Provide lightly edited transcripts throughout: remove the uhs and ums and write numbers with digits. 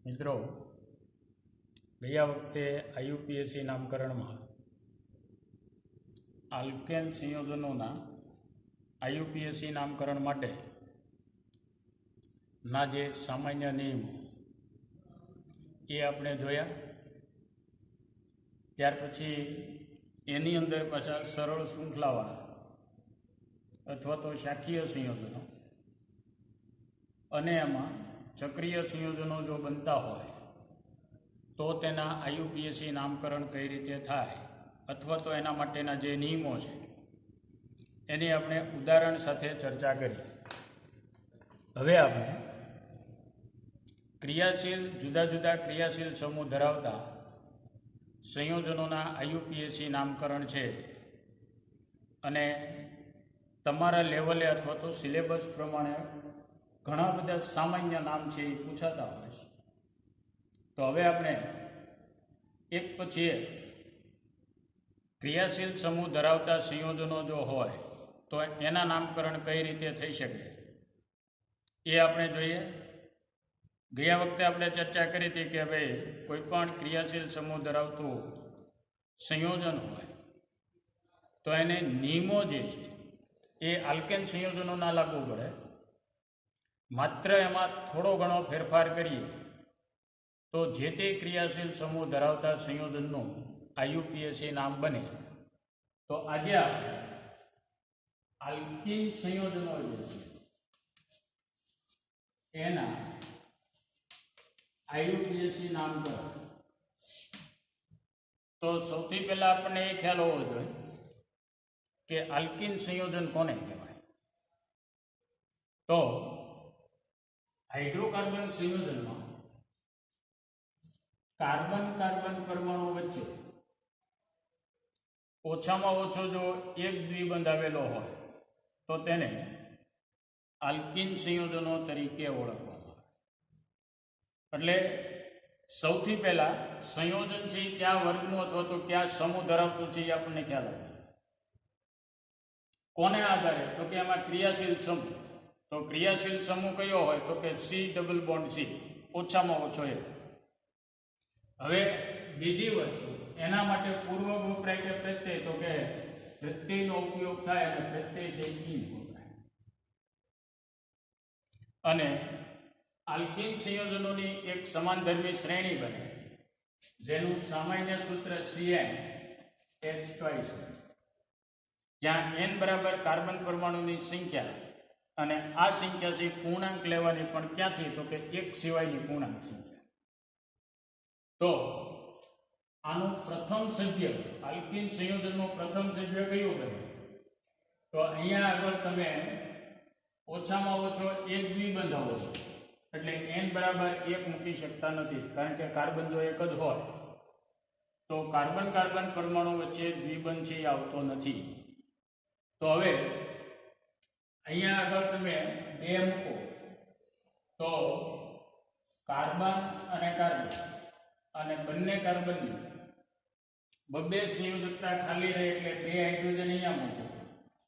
મિત્રો, ગયા વખતે આઈયુપીએસસી નામકરણમાં આલ્કેન સંયોજનોના આઈયુપીએસસી નામકરણ માટેના જે સામાન્ય નિયમો એ આપણે જોયા. ત્યાર પછી એની અંદર પાછા સરળ શૃંખલાવાળા અથવા તો શાખીય સંયોજનો અને એમાં ચક્રીય સંયોજનો જો બનતા હોય તો તેના આઈયુપીએસસી નામકરણ કઈ રીતે થાય અથવા તો એના માટેના જે નિયમો છે એની આપણે ઉદાહરણ સાથે ચર્ચા કરી. હવે આપણે ક્રિયાશીલ જુદા જુદા ક્રિયાશીલ સમૂહ ધરાવતા સંયોજનોના આઈયુપીએસસી નામકરણ છે અને તમારા લેવલે અથવા તો સિલેબસ પ્રમાણે ઘણા બધા સામાન્ય નામ છે એ પૂછાતા હોય છે. તો હવે આપણે એક પછી એક ક્રિયાશીલ સમૂહ ધરાવતા સંયોજનો જો હોય તો એના નામકરણ કઈ રીતે થઈ શકે એ આપણે જોઈએ. ગયા વખતે આપણે ચર્ચા કરી હતી કે ભાઈ કોઈ પણ ક્રિયાશીલ સમૂહ ધરાવતું સંયોજન હોય તો એને નિયમો જે છે એ આલ્કેન સંયોજનોના લાગુ પડે. માત્ર એમાં થોડો ઘણો ફેરફાર કરીએ તો જે તે ક્રિયાશીલ સમૂહ ધરાવતા સંયોજનનું આઈયુપીએસસી નામ બને. તો આજે આપણે આલ્કીન સંયોજનો જે છે એના આઈયુપીએસસી નામકરણ. તો સૌથી પહેલા આપણને એ ખ્યાલ હોવો જોઈએ કે આલ્કીન સંયોજન કોને કહેવાય. તો હાઇડ્રોકાર્બન સંયોજનમાં કાર્બન કાર્બન પરમાણુ વચ્ચે ઓછામાં ઓછો જો એક દ્વિબંધ આવેલો હોય તો તેને આલ્કીન સંયોજનો તરીકે ઓળખવામાં આવે. એટલે સૌથી પહેલા સંયોજન છે કયા વર્ગનું અથવા તો કયા સમૂહ ધરાવતું છે એ આપણને ખ્યાલ આવે. કોને આધારે? તો કે એમાં ક્રિયાશીલ સમૂહ. તો ક્રિયાશીલ સમૂહ કયો હોય તો કે સી ડબલ બોન્ડ સી, ઓછામાં ઓછો એક. હવે બીજી વસ્તુ એના માટે પૂર્વ વપરાય કે પ્રત્યય, તો કે પ્રત્યયનો ઉપયોગ થાય અને પ્રત્યય છે ઈન વપરાય. અને આલ્કીન સંયોજનોની એક સમાનધર્મી શ્રેણી બને જેનું સામાન્ય સૂત્ર CnH2 છે, જ્યાં n બરાબર કાર્બન પરમાણુની સંખ્યા અને આ સંખ્યા છે પૂર્ણાંક લેવાની પણ ક્યાંથી તો કે એક સિવાયની પૂર્ણાંક સંખ્યા. તો આનું પ્રથમ સભ્ય આલ્કીન સંયોજનનું પ્રથમ સભ્ય કયું બને? તો અહીંયા આગળ તમે ઓછામાં ઓછો એક દ્વિબંધ આવો છો એટલે n બરાબર 1 મૂકી શકતા નથી, કારણ કે કાર્બન જો એક જ હોય તો કાર્બન કાર્બન પરમાણુ વચ્ચે દ્વિબંધ છે આવતો નથી. તો હવે અહીંયા આગળ તમે 2 મૂકો તો કાર્બન અને કાર્બન અને બંને કાર્બનની બબ્બે સંયોજકતા ખાલી રહે એટલે 2 હાઇડ્રોજન અહીંયા મૂકો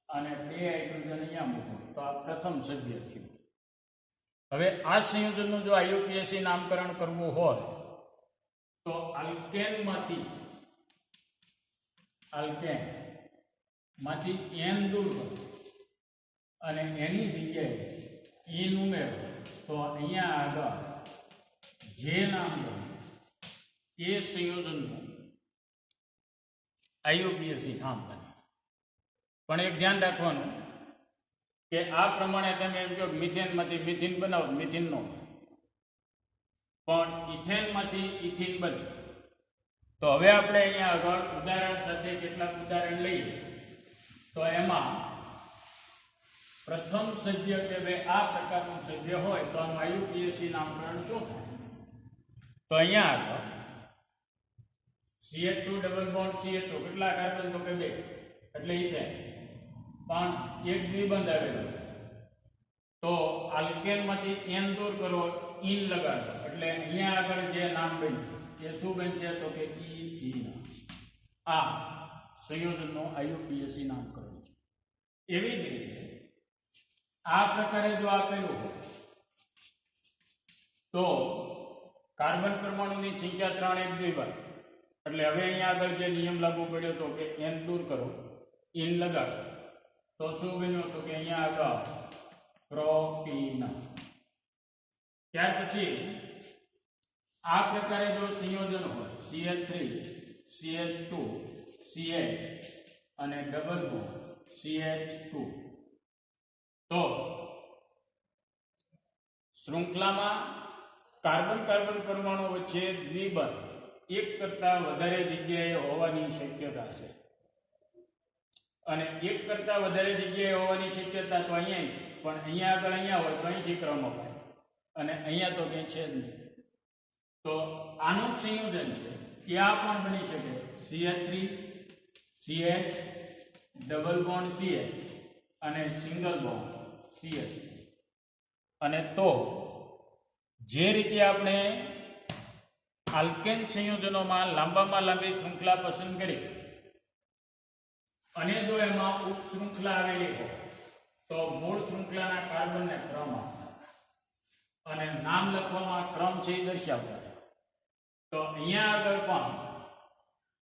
અને 2 હાઇડ્રોજન અહીંયા મૂકો. તો આ પ્રથમ સભ્ય થયું. હવે આ સંયોજનનું જો આઈયુપીએસસી નામકરણ કરવું હોય તો આલ્કેનમાંથી n દૂર કરો અને એની જગ્યાએ ઈન ઉમેરો તો અહીંયા આગળ જે નામ બને એ સંયોજનનું આઈયુપીએસસી નામ બને. પણ એક ધ્યાન રાખવાનું કે આ પ્રમાણે તમે એમ કહો મિથેનમાંથી મિથિન બનાવો, મિથિન નો, પણ ઇથેનમાંથી ઇથિન બને. તો હવે આપણે અહીંયા આગળ ઉદાહરણ સાથે કેટલાક ઉદાહરણ લઈએ. તો એમાં પ્રથમ સભ્ય કે ભાઈ આ પ્રકારનું સભ્ય હોય તો આનું આઈયુપીએસસી નામકરણ શું થાય? તો અહીંયા આગળ CH2 ડબલ બોન્ડ CH2 કેટલા કાર્બન તો કે 2 એટલે ઇથેન, પણ એક દ્વિબંધ આવેલો છે. તો આલ્કેનમાંથી n દૂર કરો, ઈન લગાડો એટલે અહીંયા આગળ જે નામ બન્યું એ શું બનશે તો કે ઇથીન. આ સંયોજનનો આઈયુપીએસસી નામકરણ છે. એવી જ રીતે આ પ્રકારે જો આપેલું હોય તો કાર્બન પરમાણુની સંખ્યા 3 એક દ્વિબાર, એટલે હવે અહીંયા આગળ જે નિયમ લાગુ પડ્યો હતો કે n દૂર કરો, ઇન લગાડો, તો શું બન્યું તો કે અહીંયા આગળ પ્રોપીન. ત્યાર પછી આ પ્રકારે જો સંયોજન હોય CH3 CH2 CH અને ડબલ બોન્ડ CH2, તો શૃંખલામાં કાર્બન કાર્બન પરમાણુ વચ્ચે દ્વિબંધ એક કરતા વધારે જગ્યાએ હોવાની શક્યતા છે, અને એક કરતા વધારે જગ્યાએ હોવાની શક્યતા તો અહીંયા છે, પણ અહીંયા આગળ અહીંયા હોય તો અહીંથી ક્રમ અપાય, અને અહીંયા તો કંઈ છે જ નહીં. તો આનું સંયોજન છે કે આ પણ બની શકે CH3 CH double bond CH અને સિંગલ બોન્ડ CH. અને તો જે રીતે આપણે આલ્કેન સંયોજનોમાં લાંબામાં લાંબી શૃંખલા પસંદ કરી અને જો એમાં ઉપશૃંખલા આવેલી હોય તો મૂળ શૃંખલાના કાર્બનને ક્રમ આપતા અને નામ લખવામાં ક્રમ છે એ દર્શાવતા. તો અહીંયા આગળ પણ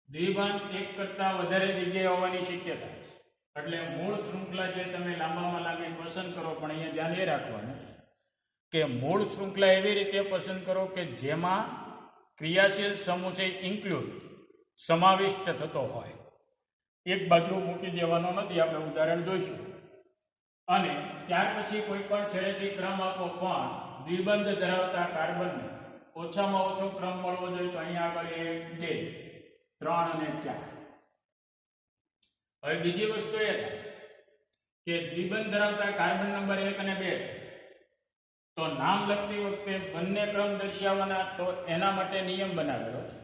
દ્વિબંધ એક કરતા વધારે જગ્યાએ હોવાની શક્યતા છે, એટલે મૂળ શૃંખલા જે તમે લાંબામાં લાંબી પસંદ કરો, પણ અહીંયા ધ્યાન એ રાખવાનું કે મૂળ શૃંખલા એવી રીતે પસંદ કરો કે જેમાં ક્રિયાશીલ સમૂહ છે ઇન્ક્લુડ સમાવિષ્ટ થતો હોય. એક બાજુ મૂકી દેવાનો નથી, આપણે ઉદાહરણ જોઈશું. અને ત્યાર પછી કોઈ પણ છેડેથી ક્રમ આપો, પણ દ્વિબંધ ધરાવતા કાર્બનને ઓછામાં ઓછો ક્રમ મળવો જોઈએ. તો અહીંયા આગળ 1 2 3 અને 4. હવે બીજી વસ્તુ એ થાય કે દ્વિબંધ ધરાવતા કાર્બન નંબર 1 અને 2 છે, તો નામ લખતી વખતે બંને ક્રમ દર્શાવવાના. તો એના માટે નિયમ બનાવેલો છે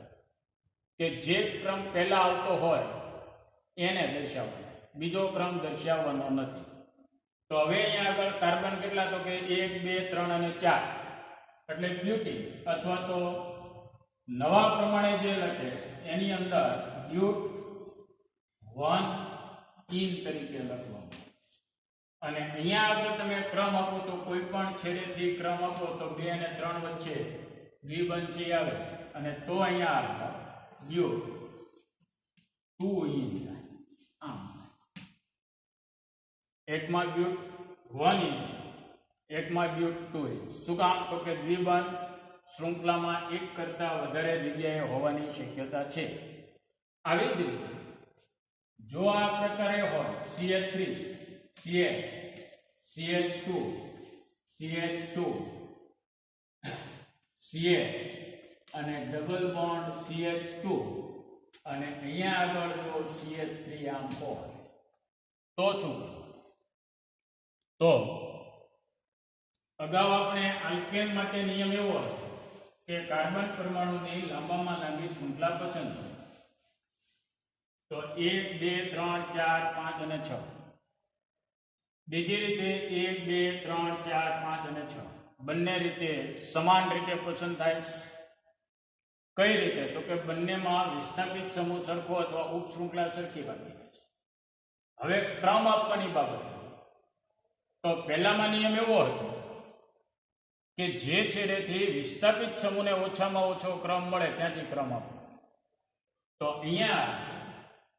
કે જે ક્રમ પહેલા આવતો હોય એને દર્શાવવાનો, બીજો ક્રમ દર્શાવવાનો નથી. તો હવે અહીંયા આગળ કાર્બન કેટલા તો કે 1 2 3 અને 4, એટલે બ્યુટી અથવા તો નવા પ્રમાણે જે લખે છે એની અંદર બ્યુટ 1 ઇન તરીકે લખવાનું. અને અહીંયા આગળ તમે ક્રમ આપો તો કોઈ પણ છેડેથી ક્રમ આપો તો 2 અને 3 વચ્ચે દ્વિબંધ છે આવે, અને તો અહીંયા આગળ બ્યુટ 2 ઇન થાય. આમ એકમાં બ્યુટ 1 ઇન છે, એકમાં બ્યુટ 2 ઇન. શું કામ તો કે દ્વિબંધ શૃંખલામાં એક કરતા વધારે જગ્યાએ હોવાની શક્યતા છે. આવી જ રીતે જો આ પ્રકારે હોય CH3 CH CH2 CH2 CH અને ડબલ બોન્ડ CH2 અને અહીંયા આગળ જો CH3 આમ હોય તો શું કરવું? તો અગાઉ આપણે આલ્કેન માટે નિયમ એવો હતો કે કાર્બન પરમાણુની લાંબામાં લાંબી શૃંખલા પસંદ કરો. તો 1 2 3 4 5 અને 6. બીજી રીતે 1 2 3 4 5 અને 6 બંને રીતે સમાન રીતે પસંદ થાય. કઈ રીતે? તો કે બંનેમાં વિસ્થાપિત સમૂહ સરખો અથવા ઉપશૃંખલા સરખી બાકી છે. હવે ક્રમ આપવાની બાબત, તો પહેલામાં નિયમ એવો હતો કે જે છેડેથી વિસ્થાપિત સમૂહને ઓછામાં ઓછો ક્રમ મળે ત્યાંથી ક્રમ આપો. તો અહીંયા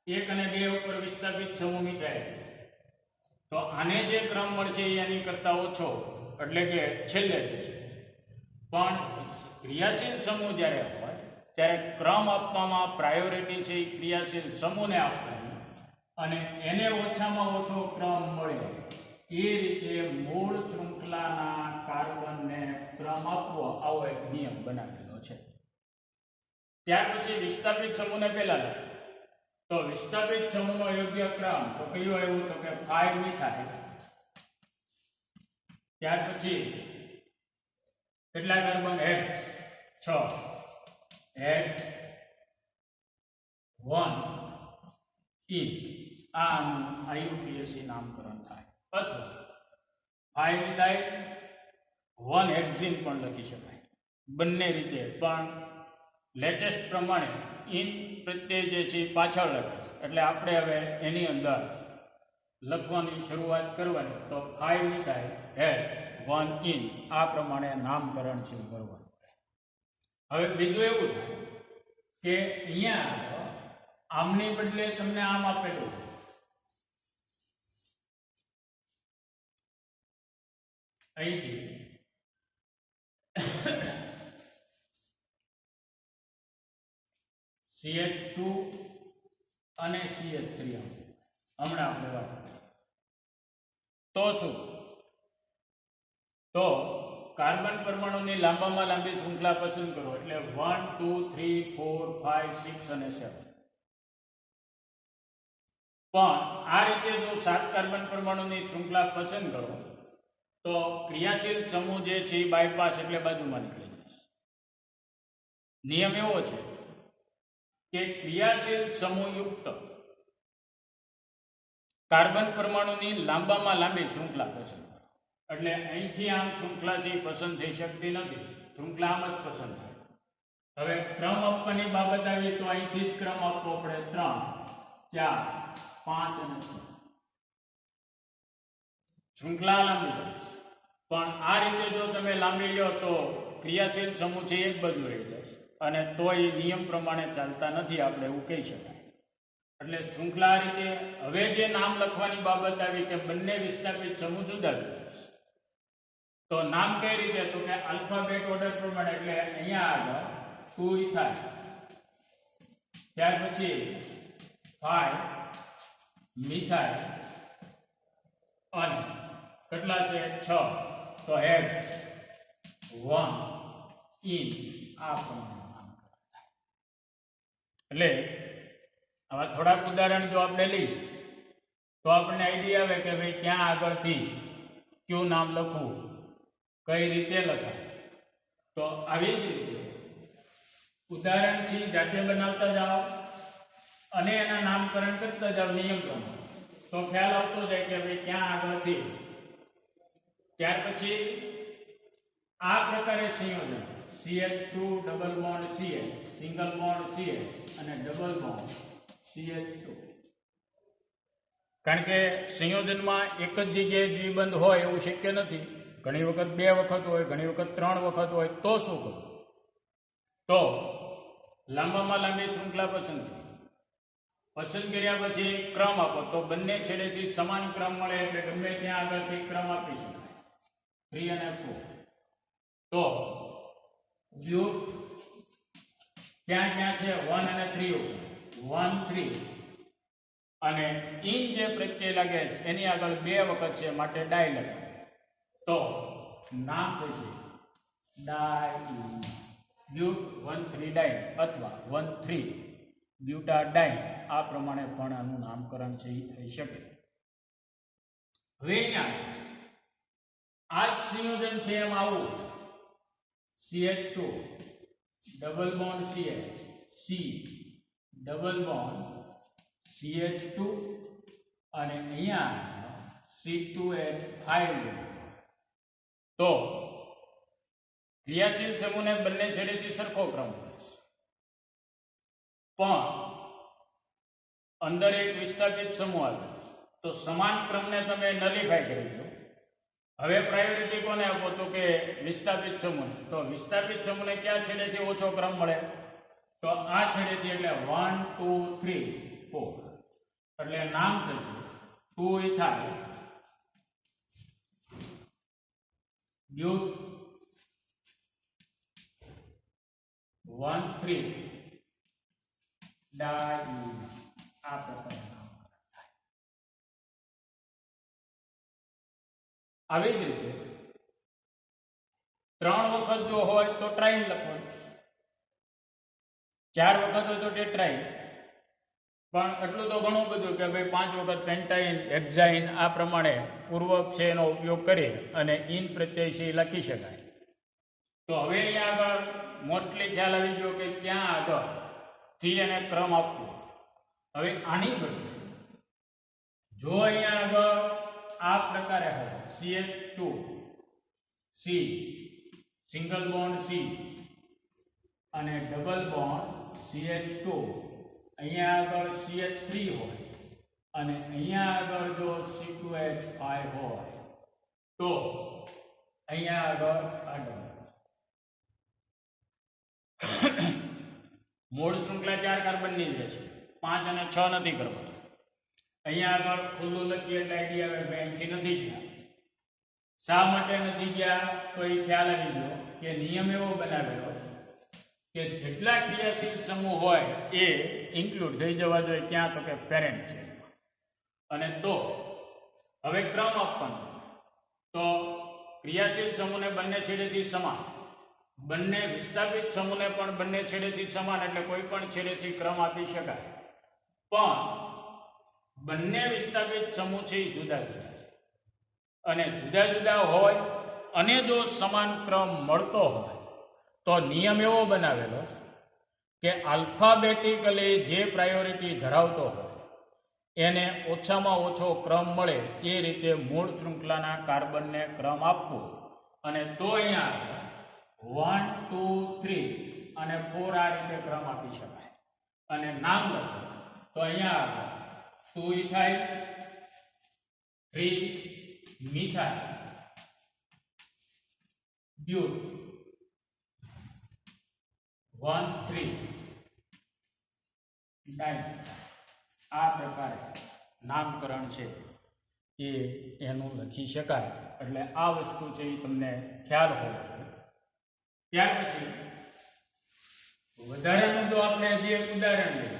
1 અને 2 ઉપર વિસ્થાપિત સમૂહ મિથાય છે, તો આને જે ક્રમ મળશે એની કરતા ઓછો, એટલે કે છેલ્લે જશે. પણ ક્રિયાશીલ સમૂહ જ્યારે હોય ત્યારે ક્રમ આપવામાં પ્રાયોરિટી છે એ ક્રિયાશીલ સમૂહને આપવાની, અને એને ઓછામાં ઓછો ક્રમ મળે એ રીતે મૂળ શૃંખલાના કાર્બનને ક્રમ આપવો, આવો એક નિયમ બનાવેલો છે. ત્યાર પછી વિસ્થાપિત સમૂહને પહેલા લે. તો વિસ્થાપિત સમૂહનો યોગ્ય ક્રમ તો કયો એવું તો કે 5 મિથાઇલ. ત્યાર પછી કેટલા કાર્બન? H 6 H 1 in. આ IUPAC નામકરણ થાય, અથવા 5 મિથાઇલ 1 હેક્ઝીન પણ લખી શકાય. બંને રીતે, પણ લેટેસ્ટ પ્રમાણે ઇન પ્રત્યય જે છે પાછળ લખે છે, એટલે આપણે હવે એની અંદર લખવાની શરૂઆત કરવાની. તો 5 મિથાઇલ H 1 ઇન આ પ્રમાણે નામકરણ છે કરવાનું. હવે બીજું એવું થાય કે અહીંયા આમની બદલે તમને આમ આપેલું અહીંથી CH2 અને CH3 હમણાં આપણે વાત કરીએ તો શું, તો કાર્બન પરમાણુની લાંબામાં લાંબી શૃંખલા પસંદ કરો એટલે 1 2 3 4 5 6 અને 7. પણ આ રીતે જો 7 કાર્બન પરમાણુની શૃંખલા પસંદ કરો તો ક્રિયાશીલ સમૂહ જે છે એ બાયપાસ એટલે બાજુમાં નીકળી જશે. નિયમ એવો છે કે ક્રિયાશીલ સમૂહયુક્ત કાર્બન પરમાણુની લાંબામાં લાંબી શૃંખલા પસંદ કરો. એટલે અહીંથી આમ શૃંખલા જે પસંદ થઈ શકતી નથી, શૃંખલા આમ જ પસંદ થાય. હવે ક્રમ આપવાની બાબત આવી તો અહીંથી જ ક્રમ આપવો પડે 3 4 5 અને 6. શૃંખલા લાંબી જાય છે, પણ આ રીતે જો તમે લાંબી લો તો ક્રિયાશીલ સમૂહ છે એક બાજુ રહી જશે અને તોય નિયમ પ્રમાણે ચાલતા નથી, આપણે એવું કહી શકાય. એટલે શૃંખલા આ રીતે હવે જે નામ લખવાની બાબત આવી કે બંને વિસ્થાપિત સમૂહ જુદા જુદા છે, તો નામ કઈ રીતે, તો કે આલ્ફાબેટ ઓર્ડર પ્રમાણે. એટલે અહીંયા આગળ 2 ઇથાઇલ, ત્યાર પછી 5 મિથાઇલ અને કેટલા છે 6, તો હેડ 1 ઇન આ પ્રમાણે નામ કરાય. એટલે આવા થોડાક ઉદાહરણ જો આપણે લઈએ તો આપણને આઈડિયા આવે કે ભાઈ ક્યાં આગળથી કયું નામ લખવું, કઈ રીતે લખાય. તો આવી જ રીતે ઉદાહરણથી જાતે બનાવતા જાઓ અને એના નામકરણ કરતા જાઓ નિયમ પ્રમાણે, તો ખ્યાલ આવતો જાય કે ભાઈ ક્યાં આગળથી. ત્યાર પછી આ પ્રકારે સંયોજન CH2 double bond CH, single bond CH અને ડબલ બોન્ડ CH2. કારણ કે સંયોજનમાં એક જ જગ્યાએ દ્વિબંધ હોય એવું શક્ય નથી. ઘણી વખત 2 વખત હોય, ઘણી વખત 3 વખત હોય. તો શું કરવું, તો લાંબામાં લાંબી શૃંખલા પસંદ કર્યા પછી ક્રમ આપો તો બંને છેડેથી સમાન ક્રમ મળે, એટલે ગમે ત્યાં આગળથી ક્રમ આપી શકાય 3 અને 4. તો બ્યુટ ક્યાં ક્યાં છે 1 અને 3 1 3 અને ઇન જે પ્રત્યય લાગે છે એની આગળ 2 વખત છે માટે ડાય લગાવે, તો નામ થશે ડાઈ બ્યુટ 1,3 ડાઈ અથવા 1,3 બ્યુટાડાઇન. આ પ્રમાણે પણ આનું નામકરણ છે એ થઈ શકે. હવે અહીંયા આ જ સંયોજન છે એમ આવું CH2 double bond CH, C double bond CH2 અને અહીંયા C2H5. તો ક્રિયાશીલ સમૂહને બંને છેડેથી સરખો ક્રમ મળે છે, પણ અંદર એક વિસ્થાપિત સમૂહ આવે છે, તો સમાન ક્રમને તમે નલિફાઈ કરી દો. હવે પ્રાયોરિટી કોને આપો, તો કે વિસ્થાપિત સમૂહ. તો વિસ્થાપિત સમૂહને ક્યાં છેડેથી ઓછો ક્રમ મળે, તો આ છેડેથી. એટલે 1 2 3 4 એટલે નામ થશે 2 ઇથાઇલ બ્યુટ 1 3 ડાઈ. આ પ્રકારે આવી જ રીતે 3 વખત જો હોય તો ટ્રાઇન લખવાનું, 4 વખત હોય તો ટેટ્રાઇન. પણ એટલું તો ઘણું બધું કે ભાઈ 5 વખત પેન્ટાઇન, હેક્ઝાઇન આ પ્રમાણે પૂર્વક છે એનો ઉપયોગ કરી અને ઇન પ્રત્યય છે લખી શકાય. તો હવે અહીંયા આગળ મોસ્ટલી ખ્યાલ આવી ગયો કે ક્યાં આગળ થી એને ક્રમ આપવો. હવે આની બદલે જો અહીંયા આગળ આ પ્રકારે હોય CH2 C single bond C અને ડબલ બોન્ડ CH2, અહીંયા આગળ CH3 હોય અને અહીંયા આગળ જો C2H5 હોય તો અહીંયા આગળ મૂળ શૃંખલા 4 કાર્બનની જ છે, 5 અને 6 નથી કરવાના. અહીંયા આગળ ખુલ્લું લખીએ એટલે આઈડિયા આવે કે અહીંથી નથી ગયા. શા માટે નથી ગયા તો એ ખ્યાલ આવી ગયો કે નિયમ એવો બનાવેલો કે જેટલા ક્રિયાશીલ સમૂહ હોય એ ઇન્ક્લુડ થઈ જવા જોઈએ. ક્યાં તો કે પેરેન્ટ છે. અને તો હવે ક્રમ આપવાનો, તો ક્રિયાશીલ સમૂહને બંને છેડેથી સમાન, બંને વિસ્થાપિત સમૂહને પણ બંને છેડેથી સમાન, એટલે કોઈ પણ છેડેથી ક્રમ આપી શકાય. પણ બંને વિસ્થાપિત સમૂહ છે એ જુદા જુદા છે, અને જુદા જુદા હોય અને જો સમાન ક્રમ મળતો હોય તો નિયમ એવો બનાવેલો કે આલ્ફાબેટિકલી જે પ્રાયોરિટી ધરાવતો હોય એને ઓછામાં ઓછો ક્રમ મળે એ રીતે મૂળ શૃંખલાના કાર્બનને ક્રમ આપવો. અને તો અહીંયા 1 2 3 અને 4 આ રીતે ક્રમ આપી શકાય. અને નામ લખો તો અહીંયા 2 ઇથાઇલ, 3 મિથાઇલ, બ્યુટ, 1 3 ડાઇમિથાઇલ. આ પ્રકારે નામકરણ છે એ એનું લખી શકાય. એટલે આ વસ્તુ છે એ તમને ખ્યાલ હોવો જોઈએ. ત્યાર પછી વધારાનું જો આપણે જે ઉદાહરણ લઈએ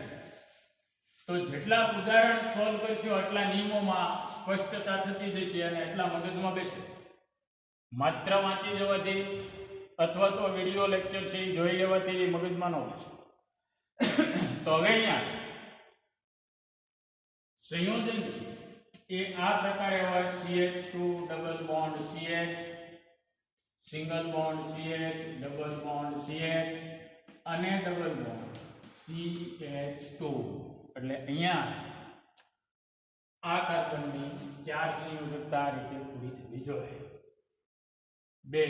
તો જેટલા ઉદાહરણ સોલ્વ કરશો એટલા નિયમોમાં સ્પષ્ટતા થતી જશે અને એટલા મગજમાં બેસે. માત્ર વાંચી જવાથી અથવા તો વિડીયો લેક્ચર છે એ જોઈ લેવાથી મગજમાં ન બેસે. તો હવે અહીંયા સંયોજન છે એ આ પ્રકારે હોય: CH2 double bond CH, single bond CH, double bond CH અને ડબલ બોન્ડ CH2. એટલે અહીંયા આ કાર્બનની 4 સંયોજકતા આ રીતે પૂરી થવી જોઈએ. 2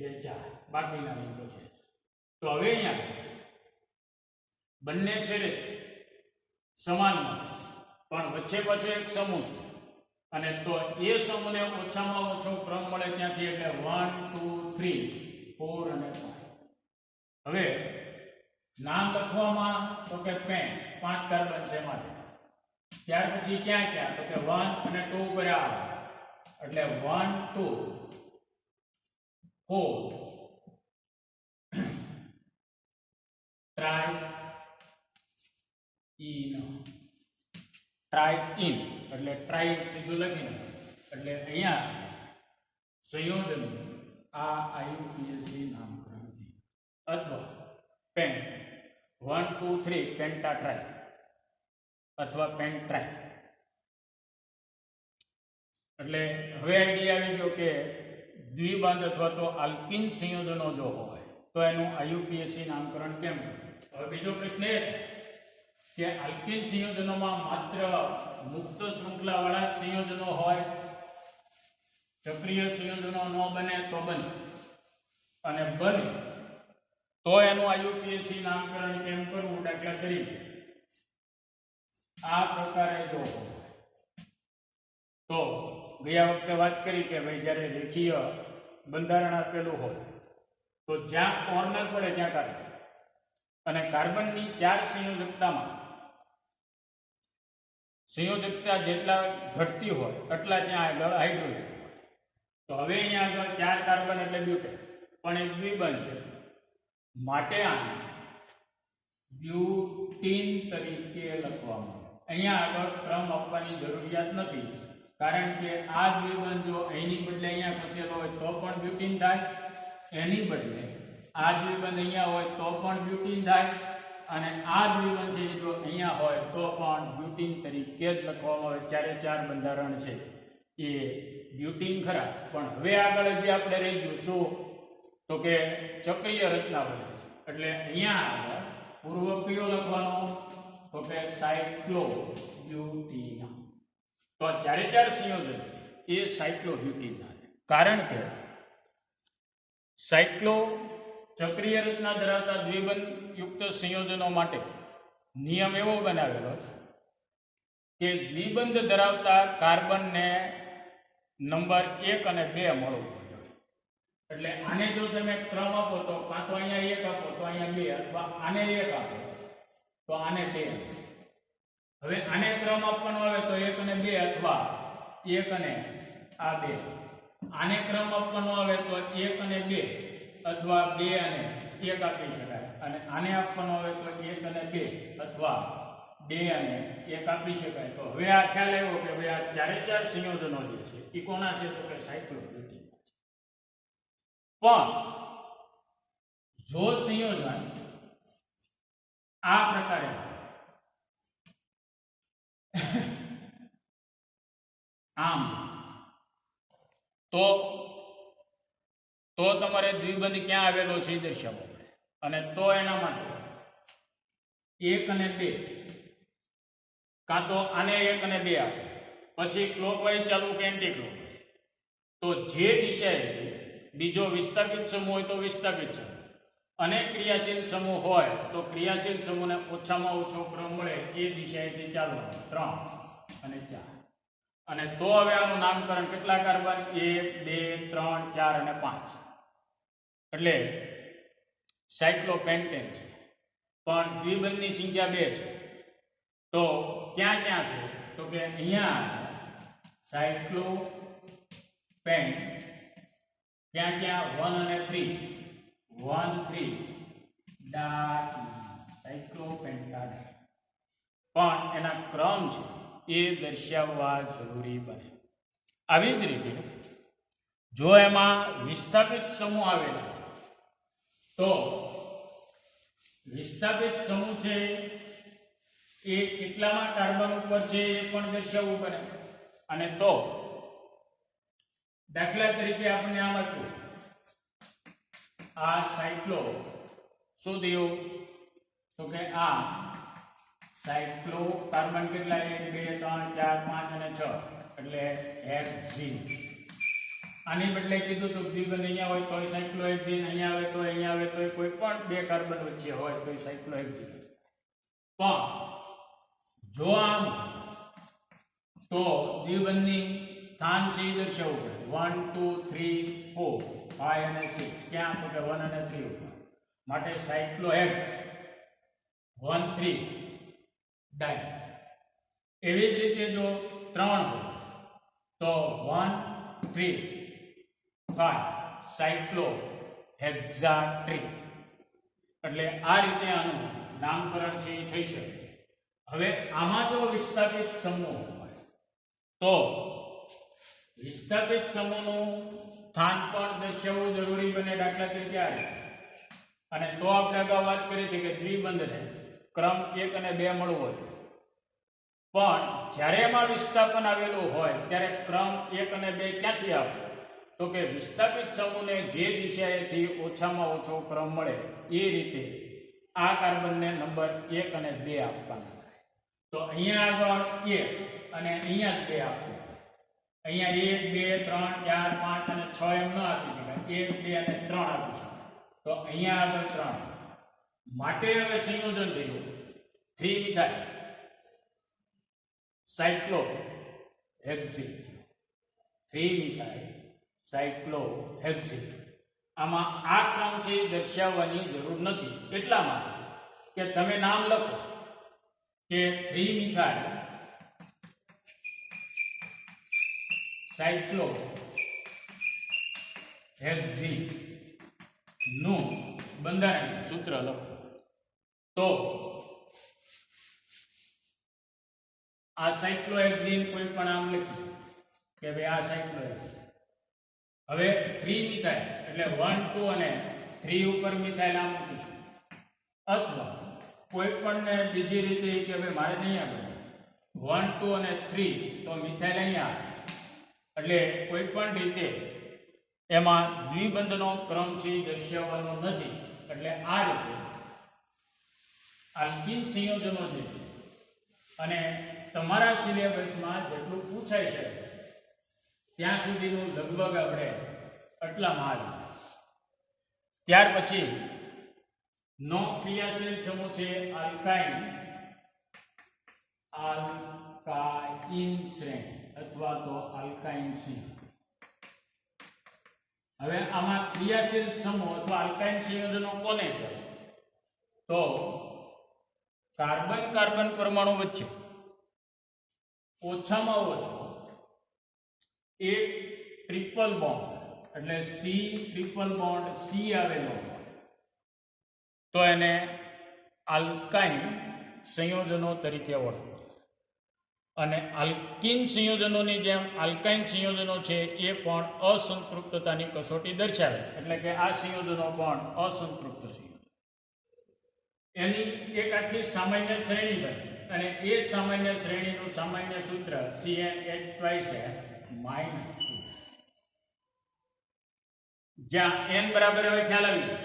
2 4 બાકીના લીધો છે. તો હવે અહીંયા બંને છેડે સમાન પણ વચ્ચે પાછો એક સમૂહ છે, અને તો એ સમૂહને ઓછામાં ઓછો ક્રમ મળે ત્યાંથી, એટલે 1 2 3 4 અને 5. હવે નામ લખવામાં તો કે પેન 5 કાર્બન છે માટે. ત્યાર પછી ક્યાં ક્યાં તો કે 1 અને 2 ઉપર આવે, એટલે 1 2 4 ટ્રાઇ ઇન, એટલે ટ્રાઇ સીધું લખીને, એટલે અહીંયા સંયોજન આ IUPAC નામકરણ છે. અથવા પેન 1 2 3 પેન્ટા ટ્રાઇ અથવા પેન ટ્રાઇ. એટલે હવે આઈડિયા આવી ગયો કે દ્વિબંધ અથવા તો આલ્કિન સંયોજનો જો હોય તો એનું IUPAC નામકરણ કેમ. હવે બીજો પ્રશ્ન એ છે કે આલ્કિન સંયોજનોમાં માત્ર મુક્ત શૃંખલાવાળા સંયોજનો હોય, ચક્રીય સંયોજનો ન બને તો બને, અને બને તો એનું IUPAC નામકરણ કેમ કરવું. દાખલા તરીકે આ પ્રકારે જો તો ગયા વખતે વાત કરી કે ભાઈ જ્યારે રેખીય બંધારણ આપેલું હોય તો જ્યાં કોર્નર પડે ત્યાં કાર્બન, અને કાર્બનની 4 સંયોજકતામાં સંયોજકતા જેટલા ઘટતી હોય એટલા ત્યાં આગળ હાઇડ્રોજન હોય. તો હવે અહીંયા આગળ 4 કાર્બન એટલે બ્યુટેન, પણ એક દ્વિબંધ છે માટે આને બ્યુટીન તરીકે લખવામાં. અહીંયા આગળ ક્રમ આપવાની જરૂરિયાત નથી, કારણ કે આ દ્વિબંધ જો એની બદલે અહીંયા ખસેલો હોય તો પણ બ્યુટીન થાય, એની બદલે આ દ્વિબંધ અહીંયા હોય તો પણ બ્યુટીન થાય, અને આ દ્વિબંધ છે જો અહીંયા હોય તો પણ બ્યુટીન તરીકે જ લખવામાં આવે. 4 બંધારણ છે એ બ્યુટીન ખરા, પણ હવે આગળ જે આપણે રહી ગયું શું તો કે ચક્રીય રચના બને છે. એટલે અહીંયા આગળ પૂર્વ કયો લખવાનો તો કે સાયક્લોબ્યુટીન. તો 4 સંયોજન છે એ સાયક્લોબ્યુટીન, કારણ કે સાયક્લો ચક્રીય રચના ધરાવતા દ્વિબંધ યુક્ત સંયોજનો માટે નિયમ એવો બનાવેલો કે દ્વિબંધ ધરાવતા કાર્બનને નંબર 1 અને 2 મળવો જોઈએ. એટલે આને જો તમે ક્રમ આપો તો કાં તો અહીંયા 1 આપો તો અહીંયા 2 અથવા આને 1 આપો તો આને 2. હવે આને ક્રમ આપવાનો આવે તો 1 અને 2 અથવા 1 અને આ 2. આને ક્રમ આપવાનો આવે તો 1 અને 2 અથવા 2 અને 1 આપી શકાય, અને આને આપવાનો આવે તો 1 અને 2 અથવા 2 અને 1 આપી શકાય. તો હવે આ ખ્યાલ આવ્યો કે ભાઈ આ ચારે ચાર સંયોજનો જે છે એ કોના છે તો કે સાયક્લોબ્યુટેન. પણ જો સંયોજન આ પ્રકારે આમ તો તમારે દ્વિબંધ ક્યાં આવેલો છે એ દર્શાવવો પડે, અને તો એના માટે 1 અને 2 કાં તો આને 1 અને 2 આપો, પછી ક્લોકવાઇઝ ચાલુ કે એન્ટી ક્લોકવાઇઝ. તો જે દિશાએથી બીજો વિસ્થાપિત સમૂહ હોય તો વિસ્થાપિત સમૂહ, અને ક્રિયાશીલ સમૂહ હોય તો ક્રિયાશીલ સમૂહને ઓછામાં ઓછો ક્રમ મળે એ દિશાએથી ચાલવાનું 3 અને 4. અને તો હવે આનું નામકરણ કેટલા કાર્બન 1 2 3 4 અને 5 એટલે સાયક્લોપેન્ટેન છે. પણ દ્વિબંધની સંખ્યા 2 છે. તો ક્યાં ક્યાં છે તો કે અહીંયા સાયક્લોપેન્ટ ક્યાં ક્યાં 1 અને 3 1 3 સાયક્લોપેન્ટાડાઇન. પણ એના ક્રમ છે એ દર્શાવવા જરૂરી બને. આવી જ રીતે જો એમાં વિસ્થાપિત સમૂહ આવેલા તો વિસ્થાપિત સમૂહ છે એ કેટલામાં કાર્બન ઉપર છે એ પણ દર્શાવવું પડે. અને તો દાખલા તરીકે આપણે આમ હતું આ સાયક્લો શું થયું તો કે આ સાયક્લો કાર્બન કેટલા 1 2 3 4 5 અને 6 એટલે હેક્ઝીન. આની બદલે કીધું તો દ્વિબંધ અહીંયા હોય તો સાયક્લોહેક્ઝીન, અહીંયા આવે તો અહીંયા આવે તો કોઈ પણ 2 કાર્બન વચ્ચે હોય તો સાયક્લોહેક્ઝીન. પણ જો આમ તો દ્વિબંધની સ્થાન છે એ દર્શાવવું પડે 1 2 3 4 5 અને 6 ક્યાં તો કે 1 અને 3 ઉપર. માટે સાયક્લોહેક્સ 1 3 ડાય. એવી જ રીતે જો 3 હોય તો 1 3 5 સાયક્લોહેક્ઝાટ્રી. એટલે આ રીતે આનું નામકરણ છે એ થઈ શકે. હવે આમાં જો વિસ્થાપિત સમૂહ હોય તો વિસ્થાપિત સમૂહનું સ્થાન પણ દર્શાવવું જરૂરી બને. દાખલા તરીકે આ રીતે. અને તો આપણે અગાઉ વાત કરી હતી કે દ્વિબંધને ક્રમ 1 અને 2 મળવો હોય, પણ જ્યારે એમાં વિસ્થાપન આવેલું હોય ત્યારે ક્રમ 1 અને 2 ક્યાંથી આવે તો કે વિસ્થાપિત સમૂહને જે દિશાએથી ઓછામાં ઓછો ક્રમ મળે એ રીતે આ કાર્બનને નંબર 1 અને 2 આપવાના થાય. તો અહીંયા આગળ 1 અને અહીંયા 2 આપવું. અહીંયા 1 2 3 4 5 અને 6 એમ ન આપી શકાય, 1 2 અને 3 આપી શકાય. તો અહીંયા આગળ 3 માટે હવે સંયોજન થયું 3 મિથાઇલ સાયક્લોહેક્ઝીન. 3 methyl cyclohexene. આમાં આ ક્રમ છે દર્શાવવાની જરૂર નથી, એટલા માટે કે તમે નામ લખો કે 3 મિથાઇલ સાયક્લોહેક્ઝીન નું બંધારણ સૂત્ર લખો. તો આ સાયક્લોહેક્ઝીન કોઈ પણ આમ લખ્યું કે ભાઈ આ સાયક્લોહેક્ઝીન. હવે 3 મિથાઇલ એટલે 1 2 અને 3 ઉપર મિથાઇલ આમ મૂકીશું, અથવા કોઈ પણ ને બીજી રીતે કે ભાઈ મારે નહીં આવે 1 2 અને 3 તો મિથાઇલ અહીંયા આવે. એટલે કોઈ પણ રીતે એમાં દ્વિબંધનો ક્રમ છે દર્શાવવાનો નથી. એટલે આ રીતે આલ્કીન સંયોજનો છે અને તમારા સિલેબસમાં જેટલું પૂછાઈ શકે ત્યાં સુધીનું લગભગ આપણે આટલામાં આવ્યું. ત્યાર પછી નો ક્રિયાશીલ સમૂહ છે આલ્કાઇન શ્રેણી અથવા તો આલ્કાઇન હવે આમાં ક્રિયાશીલ સમૂહ અથવા આલ્કાઇન સંયોજનો કોને કહેવાય? તો કાર્બન કાર્બન પરમાણુ વચ્ચે ઓછામાં ઓછો એક ટ્રિપલ બોન્ડ એટલે સી ટ્રિપલ બોન્ડ સી આવેલો હોય તો એને આલ્કાઇન સંયોજનો તરીકે ઓળખાય. અને આલ્કીન સંયોજનોની જેમ આલ્કાઇન સંયોજનો છે એ પણ અસંતૃપ્તતાની કસોટી દર્શાવે, એટલે કે આ સંયોજનો પણ અસંતૃપ્ત છે. એની એક આખી સામાન્ય શ્રેણી બને અને એ સામાન્ય શ્રેણીનું સામાન્ય સૂત્ર CnH2 છે -2, જ્યાં n બરાબર હવે ખ્યાલ આવી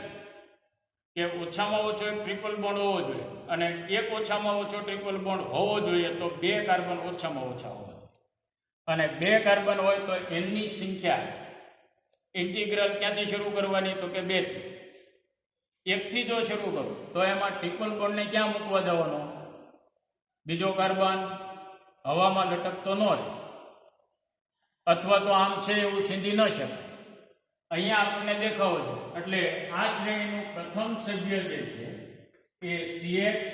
કે ઓછામાં ઓછો એક ટ્રિપલ બોન્ડ હોવો જોઈએ અને એક ઓછામાં ઓછો ટ્રિપલ બોન્ડ હોવો જોઈએ તો 2 કાર્બન ઓછામાં ઓછા હોય અને 2 કાર્બન હોય તો n ની સંખ્યા ઇન્ટિગ્રલ ક્યાંથી શરૂ કરવાની? તો કે 2 થી. 1 થી જો શરૂ કરો તો એમાં ટ્રિપલ બોન્ડને ક્યાં મૂકવા જવાનો? બીજો કાર્બન હવામાં લટકતો ન રહે અથવા તો આમ છે એવું સીંધી ન શકાય. અહીંયા આપણને દેખાવો છે એટલે આ શ્રેણીનું પ્રથમ સભ્ય જે છે એ CH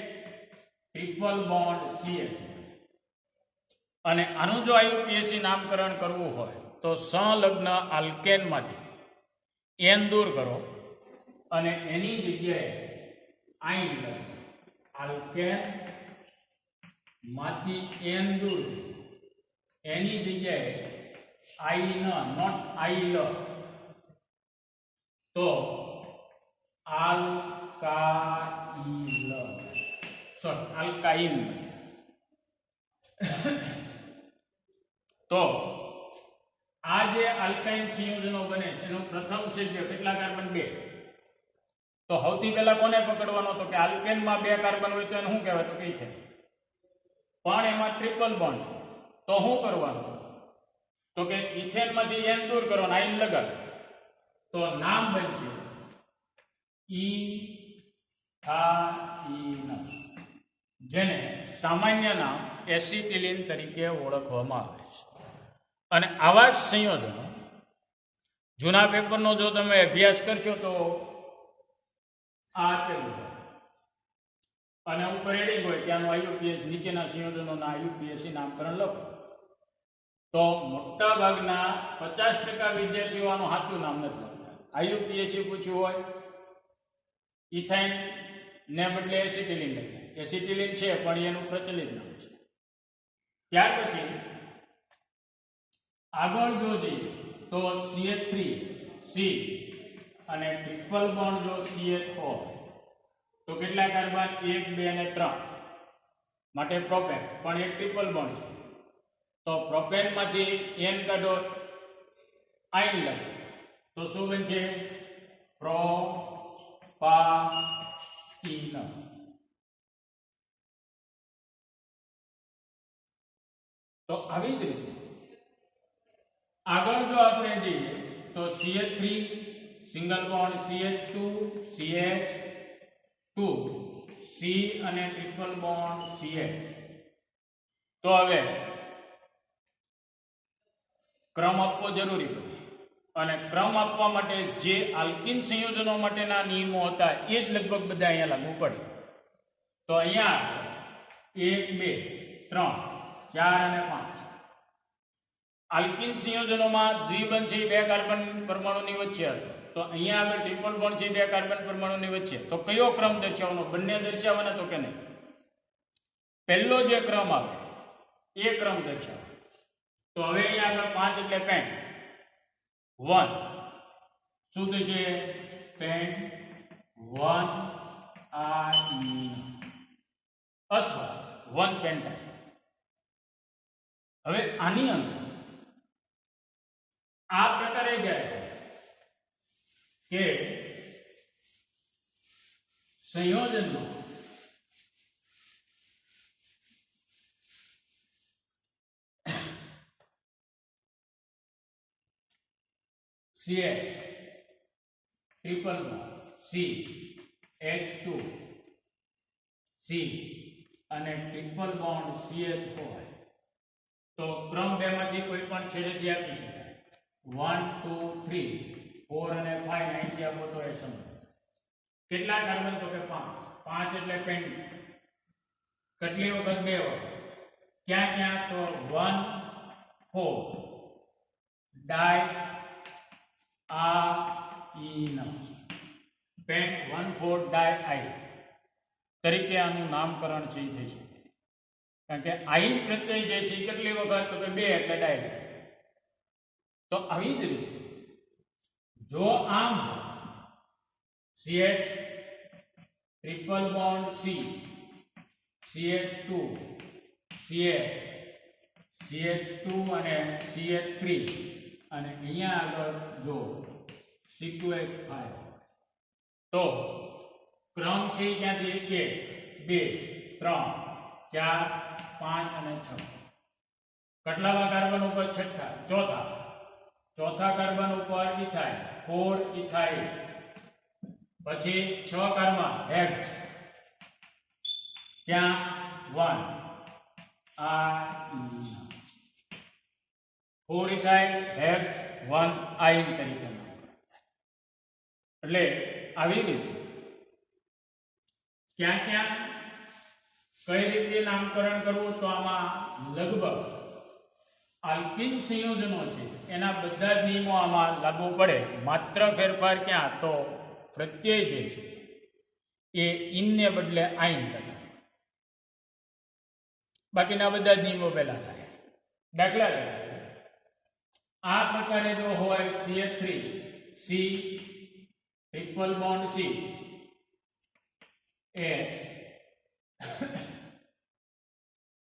ટ્રિપલ બોન્ડ CH અને આનું જો IUPAC નામકરણ કરવું હોય તો સંલગ્ન આલ્કેનમાંથી n દૂર કરો અને એની જગ્યાએ આઈન લખો. આલ્કેન માંથી n દૂર એની જગ્યાએ આઈન નોટ આઈલ તો આલ્કાઇન તો આ જે આલ્કાઇન સંયોજનો બને છે એનું પ્રથમ સભ્ય કેટલા કાર્બન? 2. તો સૌથી પહેલા કોને પકડવાનો? તો કે આલ્કેનમાં 2 કાર્બન હોય તો એને શું કહેવાય? તો કઈ છે પણ એમાં ટ્રિપલ બોન્ડ છે તો શું કરવાનું? તો કે ઇથેનમાંથી n દૂર કરો ને આઈન લગાડો તો નામ બનશે ઇથાઇન, જેને સામાન્ય નામ એસિટિલિન તરીકે ઓળખવામાં આવે છે. અને આવા જ સંયોજનો જૂના પેપરનો જો તમે અભ્યાસ કરશો તો આ આપેલું હોય અને ઉપર હેડિંગ હોય ત્યાંનું IUPAC નીચેના સંયોજનોના IUPAC નામકરણ લખો તો મોટા ભાગના 50% વિદ્યાર્થીઓ આનું સાચું નામ નથી લખતા. IUPAC પૂછ્યું હોય ઇથાઇન ને બદલે એસિટિલિન લખાય. એસિટિલિન છે પણ એનું પ્રચલિત નામ છે. ત્યાર પછી આગળ જો જઈએ તો CH3C અને ટ્રિપલ બોન્ડ જો CH હોય તો કેટલા કાર્બન? 1 2 અને 3 માટે પ્રોપેન પણ એક ટ્રિપલ બોન્ડ છે તો પ્રોપેનમાંથી n કાઢો આઈન લખો તો શું બનશે? પ્રોપાઇન. તો આવી જ રીતે આગળ જો આપણે જઈએ તો CH3 single bond CH2 CH2 C અને ટ્રિપલ બોન્ડ CH. તો હવે ક્રમ આપવો જરૂરી બને અને ક્રમ આપવા માટે જે આલ્કીન સંયોજનો માટેના નિયમો હતા એ જ લગભગ બધા અહીંયા લાગુ પડે. તો અહીંયા 1 2 3 4 અને 5 આલ્કીન સંયોજનોમાં દ્વિબંધ છે 2 કાર્બન પરમાણુની વચ્ચે હતો તો અહીંયા આગળ ટ્રિપલ બોન્ડ છે 2 કાર્બન પરમાણુની વચ્ચે. તો કયો ક્રમ દર્શાવવાનો? બંને દર્શાવવાના તો કે નહીં? પહેલો જે ક્રમ આવે એ ક્રમ દર્શાવે. તો હવે અહીંયા આગળ 5 એટલે પેન્ટ 1 શું થશે? પેન્ટ 1 આઈન અથવા 1 પેન્ટાઇન. હવે આની અંદર આ પ્રકારે જાય કે સંયોજનમાં CH triple bond C H2 C અને ટ્રિપલ બોન્ડ CH હોય તો ક્રમ 2 માંથી કોઈ પણ છેડેથી આપી શકાય. 1 2 3 4 અને 5 અહીંથી આપો તો એ સમજો કેટલા કાર્બન તો કે 5 એટલે પેન્ટ કેટલી વખત 2 વખત ક્યાં ક્યાં તો 1 4 ડાય આ ઈન પેન્ટ 1 4 ડાય આઈ તરીકે આનું નામકરણ છે થઈ શકે કારણ કે આઈન પ્રત્યય જે છે કેટલી વખત તો કે 2 એટલે ડાય તો આવી જ રીતે જો આમ CH triple bond C CH2 CH CH2 અને CH3 અને અહીંયા આગળ જો C2H5 તો ક્રમ છે ક્યાંથી 1 2 3 4 5 અને 6 કેટલામાં કાર્બન ઉપર ચોથા કાર્બન ઉપર ઇથાઇલ 4 ઇથાઇલ પછી 6 કાર્બન હેક્સ ત્યાં 1 આ 4 ઇથાઇલ હેક્સ 1 આઇન તરીકે એટલે આવી રીતે ક્યાં કઈ રીતે નામકરણ કરવું તો આમાં લગભગ આલ્કિન સંયોજનો છે એના બધા જ નિયમો આમાં લાગુ પડે માત્ર ફેરફાર ક્યાં તો પ્રત્યય જે છે એ ઇનને બદલે આઈન લગાવે બાકીના બધા જ નિયમો પહેલા થાય દાખલા તરીકે આ પ્રકારે જો હોય CH3 C triple bond C H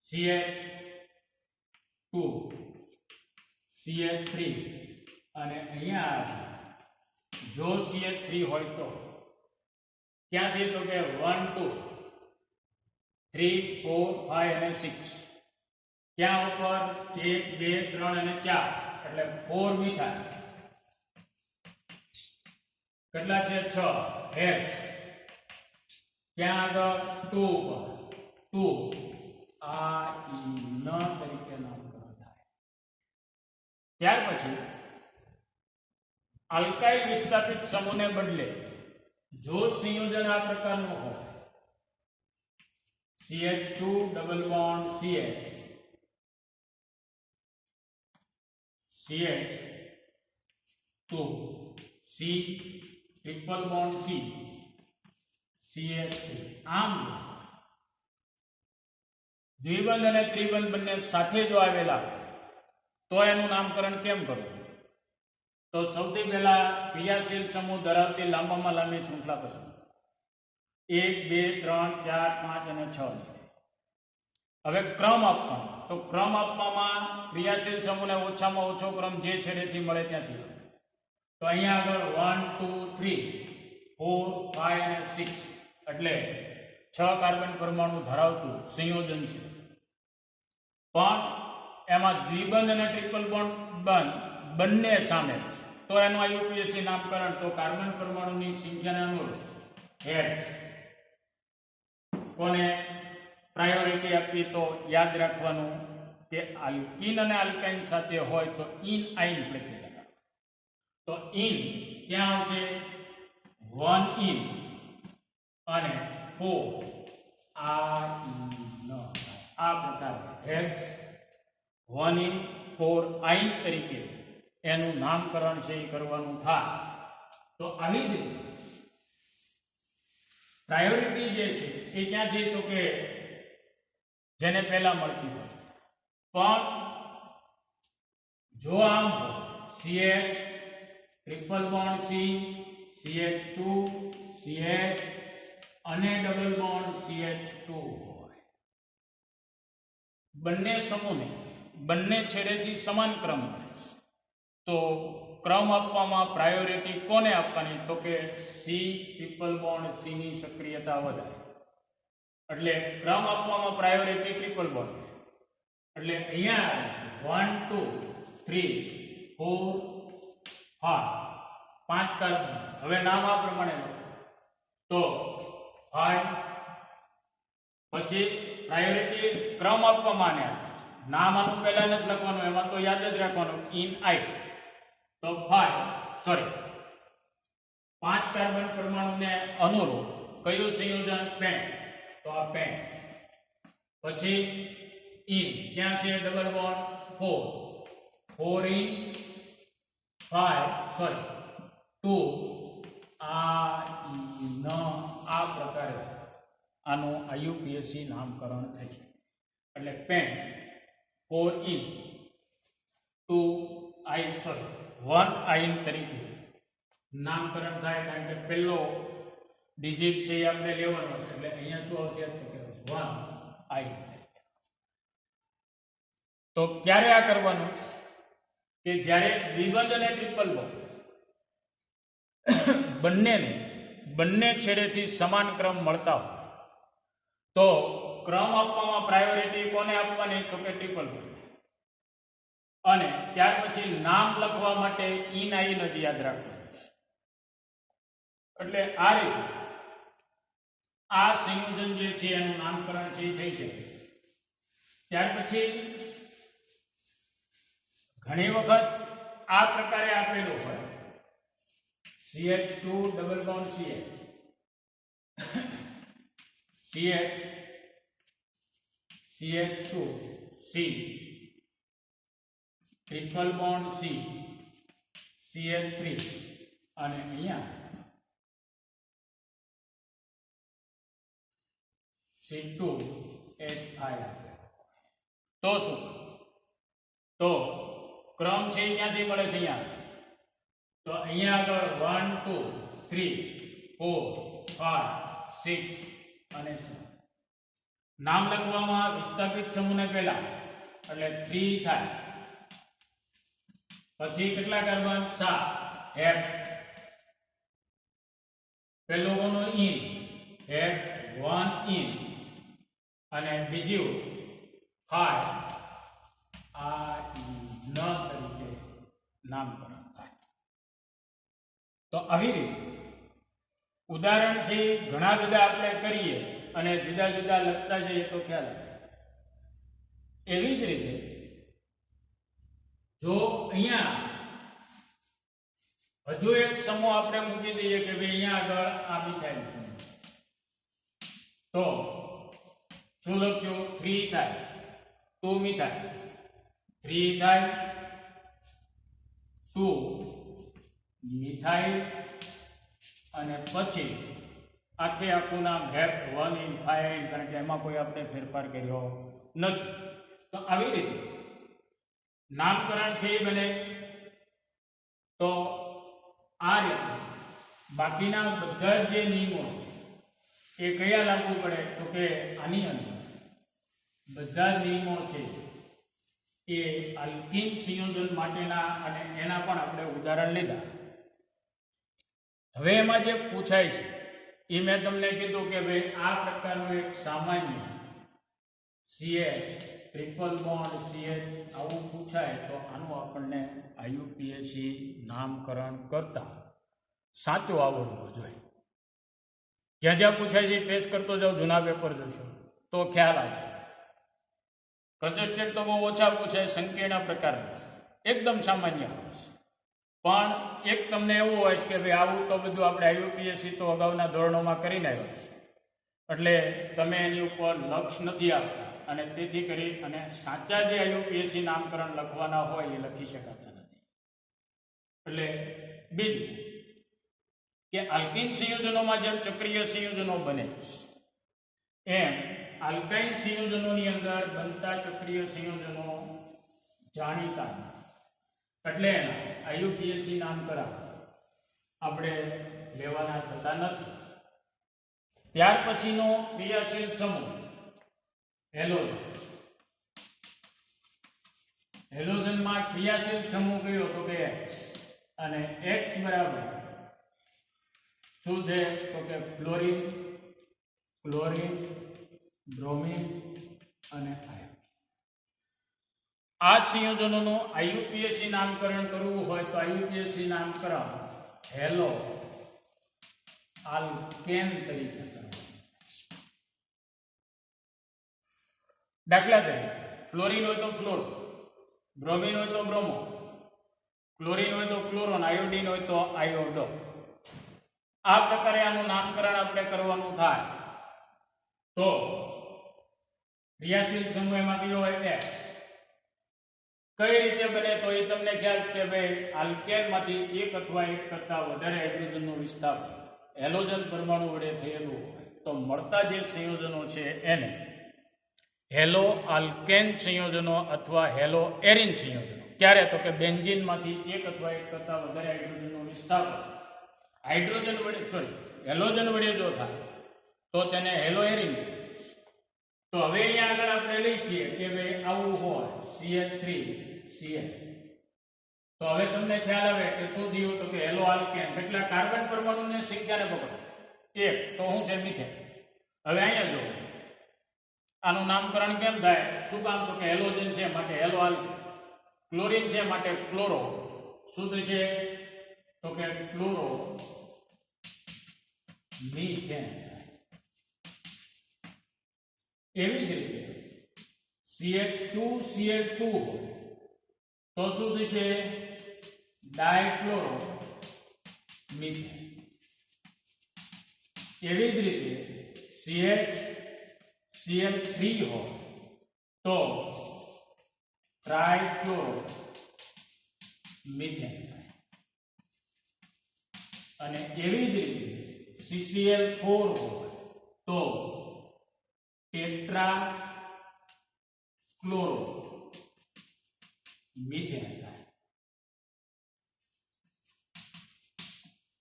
CH2 CH3 અને અહીંયા જો CH3 હોય તો ક્યાંથી તો કે 1 2 3 4 5 અને 6 ક્યાં ઉપર 1 2 3 અને 4 એટલે 4 મિથાઇલ કેટલા છે 6 હેક્સ ક્યાં આગળ 2 ઉપર 2 આ ન તરીકે નામકરણ થાય ત્યાર પછી આલ્કાઇલ વિસ્થાપિત સમૂહને બદલે જો સંયોજન આ પ્રકારનું હોય CH2 double bond CH CH2 C triple bond C CH3 આમ દ્વિબંધ અને ત્રિબંધ બંને સાથે જો આવેલા તો એનું નામકરણ કેમ કરવું તો સૌથી પહેલા ક્રિયાશીલ સમૂહ ધરાવતી લાંબામાં લાંબી શૃંખલા પસંદ 1 2 3 4 5 અને 6 હવે ક્રમ આપવાનો તો ક્રમ આપવામાં ક્રિયાશીલ સમૂહને ઓછામાં ઓછો ક્રમ જે છેડેથી મળે ત્યાંથી તો અહીંયા આગળ 1 2 3 4 5 અને 6 એટલે 6 કાર્બન પરમાણુ ધરાવતું સંયોજન છે પણ એમાં દ્વિબંધ અને ટ્રિપલ બોન્ડ બંને સામેલ છે તો એનું આઈયુપીએસી નામકરણ તો કાર્બન પરમાણુની સંખ્યાને અનુરૂપ હેક્સ કોને પ્રાયોરિટી આપવી તો યાદ રાખવાનું કે આલ્કીન અને આલ્કાઇન સાથે હોય તો ઇન આઇન પ્રત્યય લગાડો તો ઇન ક્યાં આવશે 1 ઇન અને 4 આ પ્રકારે હેક્સ 1 ઇન 4 આઇન તરીકે એનું નામકરણ છે એ કરવાનું થાય તો આવી જ રીતે પ્રાયોરિટી જે છે એ ક્યાંથી તો કે જેને પહેલા મળતી હોય પણ જો આમ CH triple bond C CH2 CH અને ડબલ બોન્ડ CH2 હોય બંને સમૂહને બંને છેડેથી સમાન ક્રમ મળે તો ક્રમ આપવામાં પ્રાયોરિટી કોને આપવાની તો કે C ટ્રિપલ બોન્ડ C ની સક્રિયતા વધારે એટલે ક્રમ આપવામાં પ્રાયોરિટી ટ્રિપલ બોન્ડ એટલે અહીંયા 1 2 3 4 5 કાર્બન હવે નામ આ પ્રમાણે તો 5 પછી પ્રાયોરિટી ક્રમ આપવામાં આને નામ આનું પહેલા જ લખવાનું એમાં તો યાદ જ રાખવાનું ઇન આઈ તો 5 સોરી 5 કાર્બન પરમાણુને અનુરૂપ કયું સંયોજન? પેન્ટ. તો આ પેન્ટ. પછી ઇન ક્યાં છે? ડબલ બોન્ડ 4 ઇન 5 2 આ પ્રકારે આનું આયુપીએસી નામકરણ થઈ છે. એટલે પેન્ટ 4 ઇન 1 આયન તરીકે નામકરણ થાય, કારણ કે પહેલો ડિજિટ છે એ આપણે લેવાનો છે. એટલે અહીંયા શું આવશે? 1 આયન. તો ક્યારે આ કરવાનું? કે જ્યારે દ્વિબંધ અને ટ્રિપલ બોન્ડ બંને છેડેથી સમાન ક્રમ મળતા હોય તો ક્રમ આપવામાં પ્રાયોરિટી કોને આપવાની? તો કે ટ્રિપલ બોન્ડ. અને ત્યાર પછી નામ લખવા માટે ઇન આઈન જ યાદ રાખવાનું છે. એટલે આ રીતે આ સંયોજન જે છે એનું નામકરણ છે થઈ જાય. ત્યાર પછી ઘણી વખત આ પ્રકારે આપેલું હોય CH2 double bond CH2 C triple bond C CH3 અને અહીંયા C2H5. તો શું? તો ક્રમ છે ક્યાંથી મળે છે? અહીંયા. તો અહીંયા આગળ 1 2 3 4 5 6 અને 7 નામ લખવામાં વિસ્થાપિત સમૂહને પહેલા એટલે 3 થાય. પછી કેટલા કાર્બન? 7 F પહેલો કોનો? ઇન F1 ઇન અને બીજું 5 આ ન તરીકે નામકરણ થાય. તો આવી રીતે ઉદાહરણ છે ઘણા બધા આપણે કરીએ અને જુદા જુદા લખતા જઈએ તો ખ્યાલ આવે. એવી જ રીતે જો અહીંયા હજુ એક સમૂહ આપણે મૂકી દઈએ કે ભાઈ અહીંયા આગળ આ મિથાઇલ છે, તો શું લખ્યું? 3 થાય 2 મિથાઇલ 3 થાય 2 મિથાઇલ અને પછી આખે આખું નામ F1 in 5 in, કારણ કે એમાં કોઈ આપણે ફેરફાર કર્યો નથી. તો આવી રીતે નામકરણ છે એ બને. તો આ રીતે બાકીના બધા જે નિયમો એ કયા લાગુ પડે? તો કે આની અંદર બધા નિયમો છે એ આલ્કીન સંયોજન માટેના, અને એના પણ આપણે ઉદાહરણ લીધા. હવે એમાં જે પૂછાય છે એ મેં તમને કીધું કે ભાઈ આ પ્રકારનું એક સામાન્ય CH ટ્રિપલ બોન્ડ CH આવું પૂછાય તો આનું આપણને આયુપીએસી નામકરણ કરતા સાચું આવડવું જોઈએ. જ્યાં જ્યાં પૂછાય છે ટ્રેસ કરતો જાઓ, જૂના પેપર જોશો તો ખ્યાલ આવશે. કન્જેક્ટેડ તો બહુ ઓછા પૂછે, સંકીર્ણ પ્રકારના એકદમ સામાન્ય હોય છે. પણ એક તમને એવું હોય છે કે ભાઈ આવું તો બધું આપણે આયુપીએસસી તો અગાઉના ધોરણોમાં કરીને આવ્યા છે, એટલે તમે એની ઉપર લક્ષ નથી આપતા અને તેથી કરી અને સાચા જે આયુપીએસસી નામકરણ લખવાના હોય એ લખી શકાતા નથી. એટલે બીજું કે આલ્કીન સંયોજનોમાં જેમ ચક્રીય સંયોજનો બને એમ આલ્કાઇન સંયોજનોની અંદર બનતા ચક્રીય સંયોજનો જાણીતા, એટલે આયુપીએસસી નામકરણ આપણે લેવાના થતા નથી. ત્યાર પછીનો ક્રિયાશીલ સમૂહ હેલોજન. હેલોજનમાં ક્રિયાશીલ સમૂહ કયો? તો કે X, અને X બરાબર શું છે? તો કે ફ્લોરિન, ક્લોરિન, બ્રોમિન અને આયર્ન. આ સંયોજનોનું આયુપીએસસી નામકરણ કરવું હોય તો આયુપીએસસી નામકરણ હેલો આલ્કેન તરીકે કરવાનું. દાખલા તરીકે ફ્લોરિન હોય તો ફ્લોરો, બ્રોમિન હોય તો બ્રોમો, ક્લોરિન હોય તો ક્લોરોન, આયોડિન હોય તો આયોડો. આ પ્રકારે આનું નામકરણ આપણે કરવાનું થાય તો ક્રિયાશીલ સમૂહ એમાં કયો હોય X. કઈ રીતે બને તો એ તમને ખ્યાલ છે કે ભાઈ આલ્કેનમાંથી એક અથવા એક કરતા વધારે હાઇડ્રોજનનો વિસ્થાપન હેલોજન પરમાણુ વડે થયેલું હોય તો મળતા જે સંયોજનો છે એને હેલો આલ્કેન સંયોજનો અથવા હેલો એરિન સંયોજનો. ક્યારે તો કે બેન્ઝીનમાંથી એક અથવા એક કરતા વધારે હાઇડ્રોજનનો વિસ્થાપન હેલોજન વડે જો થાય તો તેને હેલો એરિન. તો હવે અહીંયા આગળ આપણે લખીએ કે ભાઈ આવું હોય CH3Cl. તો હવે તમને ખ્યાલ આવે કે શું થયું તો કે હેલો આલ્કેન કેટલા કાર્બન પરમાણુની સંખ્યાને પકડો એક તો શું છે મિથેન. હવે અહીંયા જો આનું નામકરણ કેમ થાય શું કામ તો કે હેલોજન છે માટે હેલો આલ્કેન, ક્લોરીન છે માટે ક્લોરો, શુદ્ધ છે તો કે ક્લોરો મિથેન. એવી જ રીતે CH2Cl2 તો શુદ્ધ છે ડાયક્લોરો મિથેન. એવી જ રીતે CHCl3 હોય તો ટ્રાઇક્લોરો મિથેન. અને એવી જ રીતે CCl4 હોય તો ટેટ્રા ક્લોરો મિથેન.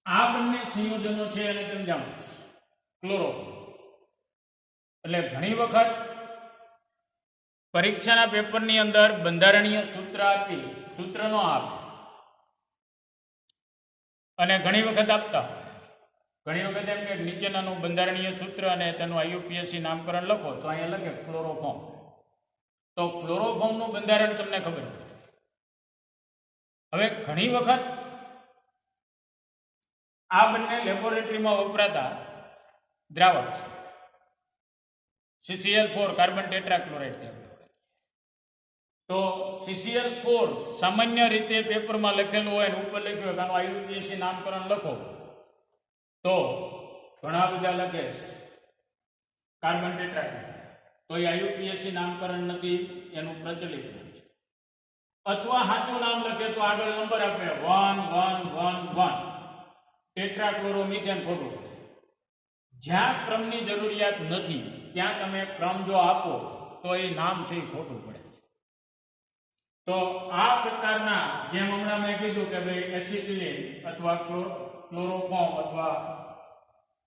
આ બંને સંયોજનો છે અને તમે જાણો ક્લોરો એટલે ઘણી વખત પરીક્ષાના પેપરની અંદર બંધારણીય સૂત્ર આપી સૂત્રનો આપે અને ઘણી વખત આપતા ઘણી વખત એમ કે નીચેનાનું બંધારણીય સૂત્ર અને તેનું IUPAC નામકરણ લખો તો અહીંયા લખે ક્લોરોફોર્મ. તો ક્લોરોફોર્મનું બંધારણ તમને ખબર હોય. હવે ઘણી વખત આ બંને લેબોરેટરીમાં વપરાતા દ્રાવક છે CCl4 કાર્બન ટેટ્રાક્લોરાઇડ છે. તો CCl4 સામાન્ય રીતે પેપરમાં લખેલું હોય ને ઉપર લખ્યું હોય આનું IUPAC નામકરણ લખો તો ઘણા બધા લખે કાર્બન ટેટ્રાક્લોરાઇડ તો એ IUPAC નામકરણ નથી, એનું પ્રચલિત નામ છે. અથવા સાચું નામ લખે તો આગળ નંબર આપે 1111 ટેટ્રાક્લોરોમિથેન ખોટું. જ્યાં ક્રમની જરૂરિયાત નથી ત્યાં તમે ક્રમ જો આપો તો એ નામ છે એ ખોટું પડે છે. તો આ પ્રકારના જેમ હમણાં મેં કીધું કે ભાઈ એસિટિલિન અથવા ક્લોરોફોર્મ અથવા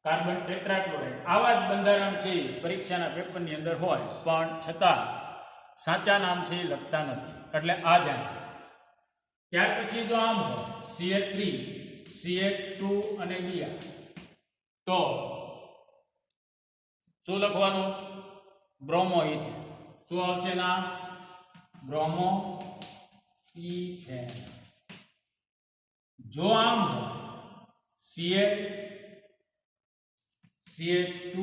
કાર્બન ટેટ્રાક્લોરાઇડ આવા જ બંધારણ છે પરીક્ષાના પેપરની અંદર હોય પણ છતાં સાચા નામ છે એ લખતા નથી એટલે આ ધ્યાન. ત્યાર પછી જો આમ હોય CH3 CH2 અને Br તો શું લખવાનું બ્રોમો ઇથેન. શું આવશે નામ બ્રોમો ઇથેન. જો આમ હોય CH2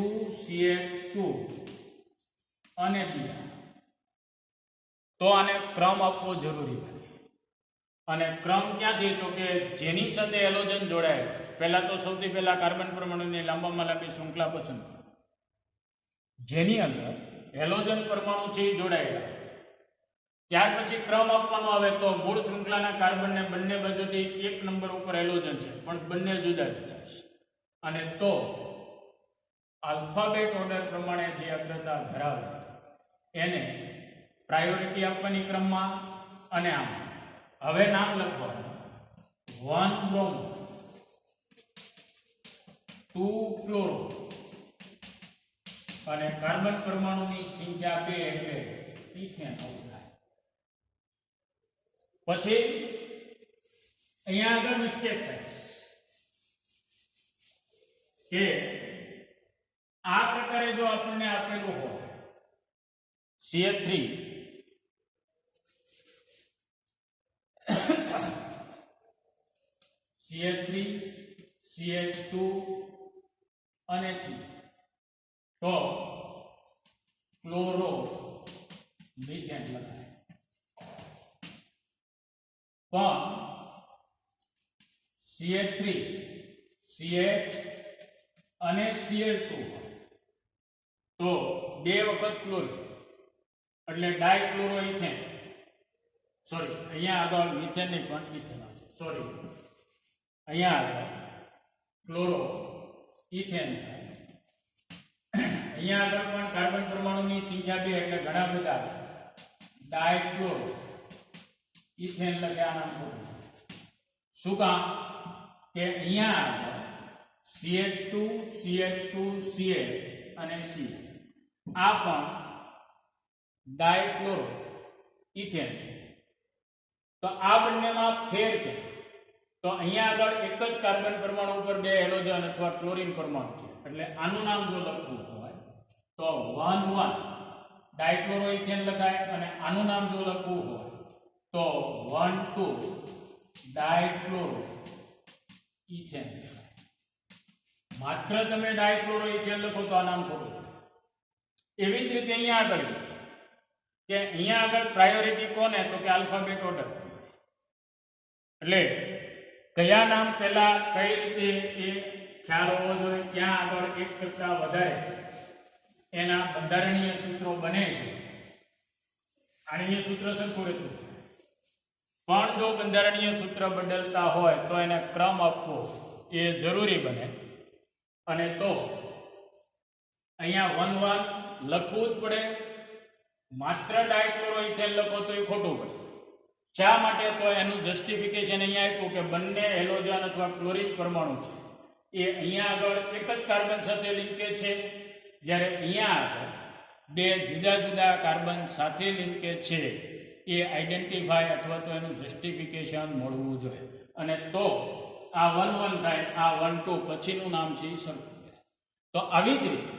CH2 અને Br તો આને ક્રમ આપવો જરૂરી બને. અને ક્રમ ક્યાંથી તો કે જેની સાથે હેલોજન જોડાયેલો છે પહેલા તો સૌથી પહેલા કાર્બન પરમાણુની લાંબામાં લાંબી શૃંખલા પસંદ કરો જેની અંદર હેલોજન પરમાણુ છે એ જોડાયેલા. ત્યાર પછી ક્રમ આપવાનો આવે તો મૂળ શૃંખલાના કાર્બનને બંને બાજુથી એક નંબર ઉપર હેલોજન છે પણ બંને જુદા જુદા છે અને તો આલ્ફાબેટ ઓર્ડર પ્રમાણે જે અગ્રતા ધરાવે એને પ્રાયોરિટી આપવાની ક્રમમાં. અને આમ હવે નામ લખવાનું 1 બ્રોમો 2 ક્લોરો અને કાર્બન પરમાણુની સંખ્યા 2 એટલે ઇથેન આવું થાય. પછી અહીંયા આગળ મિસ્ટેક થાય કે આ પ્રકારે જો આપણને આપેલું હોય CH3 CH3 CH2 અને C તો ક્લોરો મિથેન લખાય. પણ CH3 CH અને Cl2 તો 2 વખત ક્લોરીન એટલે ડાયક્લોરોઇથેન. સોરી, અહીંયા આગળ મિથેન નહીં પણ ઇથેન આવશે. સોરી, અહીંયા આગળ ક્લોરો ઇથેન થાય. અહીંયા આગળ પણ કાર્બન પરમાણુની સંખ્યા 2 એટલે ઘણા બધા ડાયક્લોરો ઇથેન લખ્યા નામ ખોટું. શું કામ કે અહીંયા આગળ CH2 CH2 CH અને C આ પણ ડાયક્લોરો ઇથેન છે. તો આ બંનેમાં ફેર કે તો અહીંયા આગળ એક જ કાર્બન પરમાણુ ઉપર 2 હેલોજન અથવા ક્લોરીન પરમાણુ છે એટલે આનું નામ જો લખવું હોય તો 1,1 ડાયક્લોરોઇથેન લખાય અને આનું નામ જો લખવું હોય તો 1,2 ડાયક્લોરોઇથેન. માત્ર તમે ડાયક્લોરોઇથેન લખો તો આ નામ ખોટું. એવી જ રીતે અહીંયા આગળ કે અહીંયા આગળ પ્રાયોરિટી કોને તો કે આલ્ફાબેટ ઓર્ડર. એટલે કયા નામ પહેલા કઈ રીતે એ ખ્યાલ હોવો જોઈએ. ક્યાં આગળ એક કરતા વધારે એના બંધારણીય સૂત્રો બને છે. આણીય સૂત્ર સરખું રહેતું પણ જો બંધારણીય સૂત્ર બદલતા હોય તો એને ક્રમ આપવો એ જરૂરી બને. અને તો અહીંયા 1,1 લખવું જ પડે. માત્ર ડાયક્લોરોઇથેન લખો તો એ ખોટું પડે. શા માટે તો એનું જસ્ટિફિકેશન અહીંયા આપ્યું કે બંને હેલોજન અથવા ક્લોરીન પરમાણુ છે એ અહીંયા આગળ એક જ કાર્બન સાથે લિંકેજ છે, જ્યારે અહીંયા આગળ 2 જુદા જુદા કાર્બન સાથે લિંકેજ છે. એ આઈડેન્ટિફાય અથવા તો એનું જસ્ટિફિકેશન મળવું જોઈએ. અને તો આ 1,1 થાય, આ 1,2 પછીનું નામ છે એ સરખું. તો આવી જ રીતે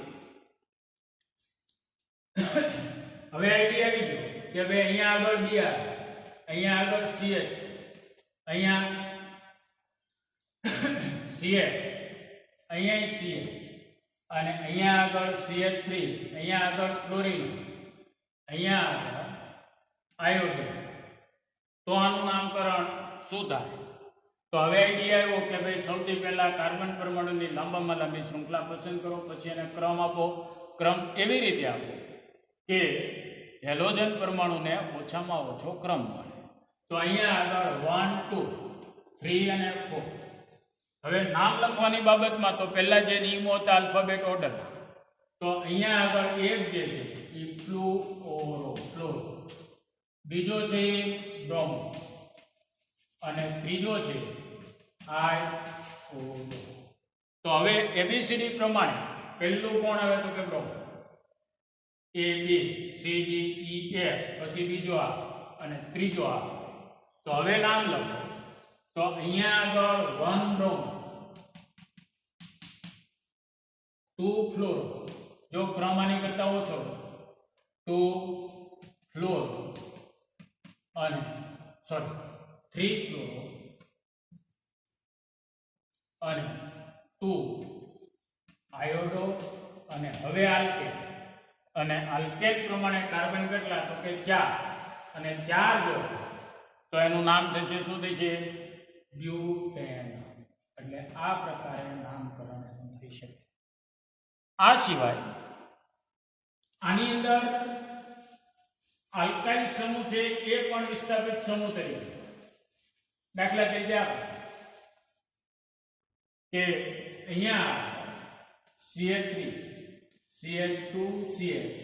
હવે આઈડિયા આવી ગયો કે ભાઈ અહીંયા આગળ Br, અહીંયા આગળ CH, અહીંયા CH, અહીંયા CH અને અહીંયા આગળ CH3, અહીંયા આગળ ક્લોરીન, અહીંયા આગળ આયોડિન. તો આનું નામકરણ શું થાય? તો હવે આઈડિયા આવ્યો કે ભાઈ સૌથી પહેલા કાર્બન પરમાણુની લાંબામાં લાંબી શૃંખલા પસંદ કરો, પછી એને ક્રમ આપો. ક્રમ એવી રીતે આપો કે હેલોજન પરમાણુને ઓછામાં ઓછો ક્રમ મળે. તો અહીંયા આગળ 1, 2, 3 અને 4. હવે નામ લખવાની બાબતમાં તો પહેલા જે નિયમો હતા આલ્ફાબેટ ઓર્ડર, તો અહીંયા આગળ એક જે છે એ ફ્લુઓરો, બીજો છે બ્રોમો અને ત્રીજો છે આયોડો. તો હવે એબીસીડી પ્રમાણે પહેલું કોણ આવે તો કે bromo. A B C D E F, પછી બીજો આ અને ત્રીજો આ. તો હવે નામ લખો. તો અહીંયા આગળ 1 બ્રોમો, 2 ફ્લોરો, જો ક્રમ આની કરતા ઓછો 2 ફ્લોરો અને 3 ફ્લોરો અને 2 આયોડો. અને હવે આલ્કેન, અને આલ્કેન પ્રમાણે કાર્બન કેટલા તો કે 4 અને 4 જો તો એનું નામ થશે શું થશે? બ્યુટેન. એટલે આ પ્રકારે નામકરણ થઈ શકે. આ સિવાય આની અંદર આલ્કાઇલ સમૂહ છે એ પણ વિસ્થાપિત સમૂહ તરીકે, દાખલા તરીકે કે અહીંયા CH3 CH2 CH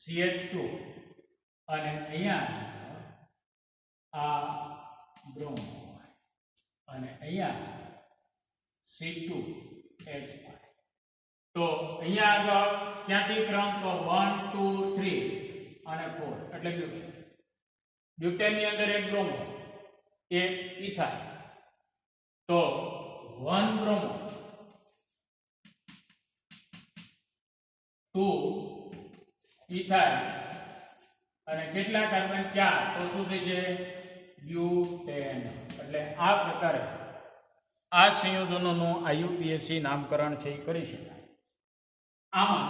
CH2 અને અહીંયા આ બ્રોમો અને અહીંયા C2H5. તો અહીંયા આગળ ક્યાંથી ક્રમ તો 1, 2, 3 અને 4 એટલે બ્યુટેન. બ્યુટેનની અંદર એક બ્રોમો, એક ઇથાઇલ. તો 1 બ્રોમો, 2 ઇથાઇલ અને કેટલા કાર્બન? 4. તો શું થશે? બ્યુટેન. એટલે આ પ્રકારે આ સંયોજનોનું IUPAC નામકરણ છે એ કરી શકાય. આમાં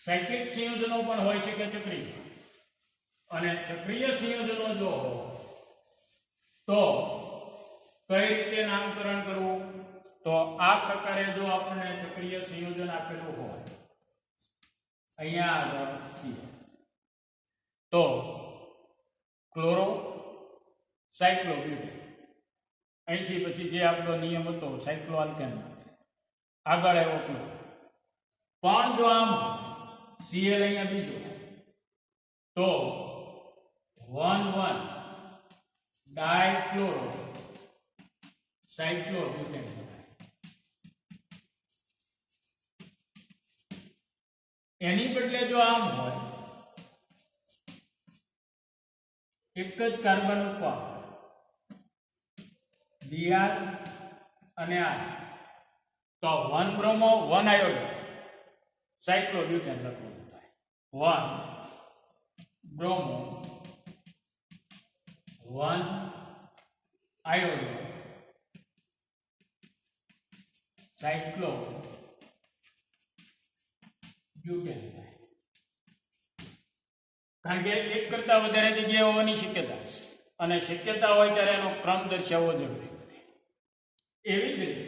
સાયક્લિક સંયોજનો પણ હોય છે કે ચક્રીય, અને ચક્રીય સંયોજનો જો તો કઈ રીતે નામકરણ કરવું? તો આ પ્રકારે જો આપણને ચક્રીય સંયોજન આપેલું હોય અહીંયા આગળ સી તો ક્લોરો સાયક્લોબ્યુટેન, અહીંથી પછી જે આપણો નિયમ હતો સાયક્લોઆલ્કેન આગળ આવ્યો ક્લોરો. પણ જો આમ Cl અહીંયા બીજો તો 1,1 ડાયક્લોરો સાયક્લોબ્યુટેન. એની બદલે જો આમ હોય એક જ કાર્બન ઉપર Br અને R તો 1 બ્રોમો 1 આયોડો સાયક્લોબ્યુટેન લખવાનું થાય. 1 બ્રોમો 1 આયોડો સાયક્લોબ્યુટેન થાય. કારણ કે એક કરતા વધારે જગ્યાએ હોવાની શક્યતા છે અને શક્યતા હોય ત્યારે એનો ક્રમ દર્શાવવો જરૂરી. એવી જ રીતે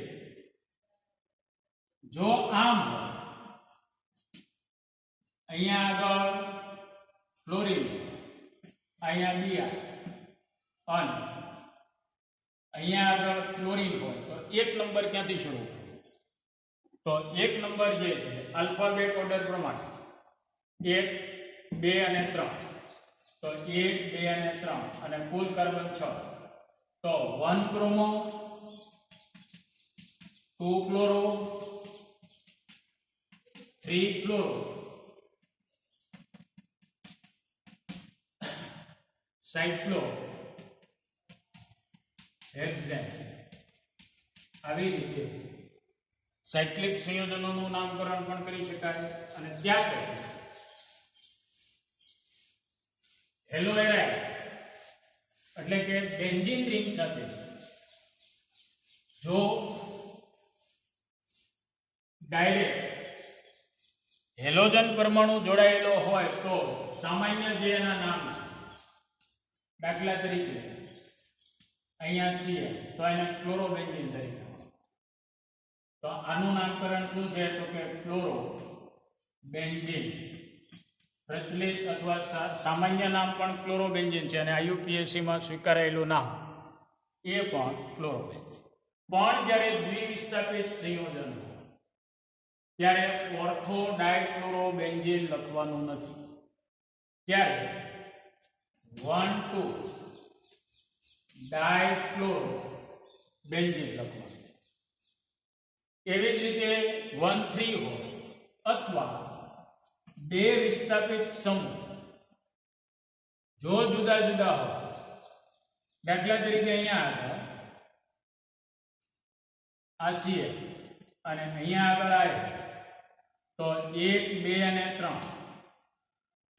જો આમ હોય અહીંયા આગળ ક્લોરીન, અહીંયા Br અને અહીંયા આગળ ક્લોરીન હોય તો એક નંબર ક્યાંથી શરૂ થાય? તો એક નંબર જે છે આલ્ફાબેટ ઓર્ડર પ્રમાણે 1, 2 અને 3 તો 1, 2 અને 3 અને કુલ કાર્બન 6 તો 1 બ્રોમો 2 ક્લોરો 3 ફ્લોરો સાયક્લો હેક્ઝેન. આવી રીતે સાયક્લિક સંયોજનોનું નામકરણ પણ કરી શકાય. અને ત્યાર પછી હેલોએરાઇડ એટલે કે બેન્ઝીન રિંગ સાથે જો ડાયરેક્ટ હેલોજન પરમાણુ જોડાયેલો હોય તો સામાન્ય જે એના નામ છે, દાખલા તરીકે અહીંયા Cl તો એને ક્લોરોબેન્ઝીન તરીકે. તો આનું નામકરણ શું છે? તો કે ક્લોરો બેન્ઝીન. પ્રચલિત અથવા સામાન્ય નામ પણ ક્લોરોબેન્ઝીન છે અને IUPAC માં સ્વીકારાયેલું નામ એ પણ ક્લોરોબેન્ઝીન. પણ જ્યારે દ્વિવિસ્થાપિત સંયોજન ત્યારે ઓર્થો ડાયક્લોરોબેન્ઝીન લખવાનું નથી. ત્યારે 1,2 ડાયક્લોરોબેન્ઝીન લખવાનું. એવી જ રીતે 1,3 હોય અથવા બે વિસ્થાપિત સમૂહ જો જુદા જુદા હોય, દાખલા તરીકે અહીંયા આગળ આ Cl અને અહીંયા આગળ આવે તો 1, 2 અને 3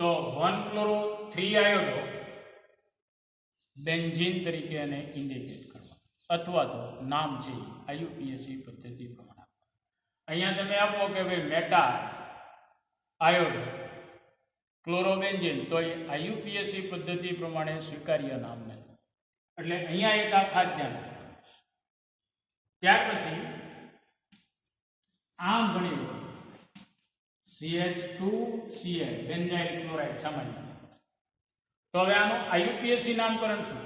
તો 1 ક્લોરો 3 આયોડો બેન્ઝીન તરીકે એને ઇન્ડિકેટ કરવા અથવા તો નામ છે IUPAC પદ્ધતિ પ્રમાણે. અહીંયા તમે આપો કે ભાઈ મેટા આયોડો ક્લોરોબેન્ઝીન તો એ IUPAC પદ્ધતિ પ્રમાણે સ્વીકાર્ય નામ નથી. એટલે અહીંયા એક આ ખાસ ધ્યાન રાખવાનું. ત્યાર પછી આમ ભણી CH2Cl બેન્ઝાઇલ ક્લોરાઇડ સામાન્ય. તો હવે આનું IUPAC નામકરણ શું?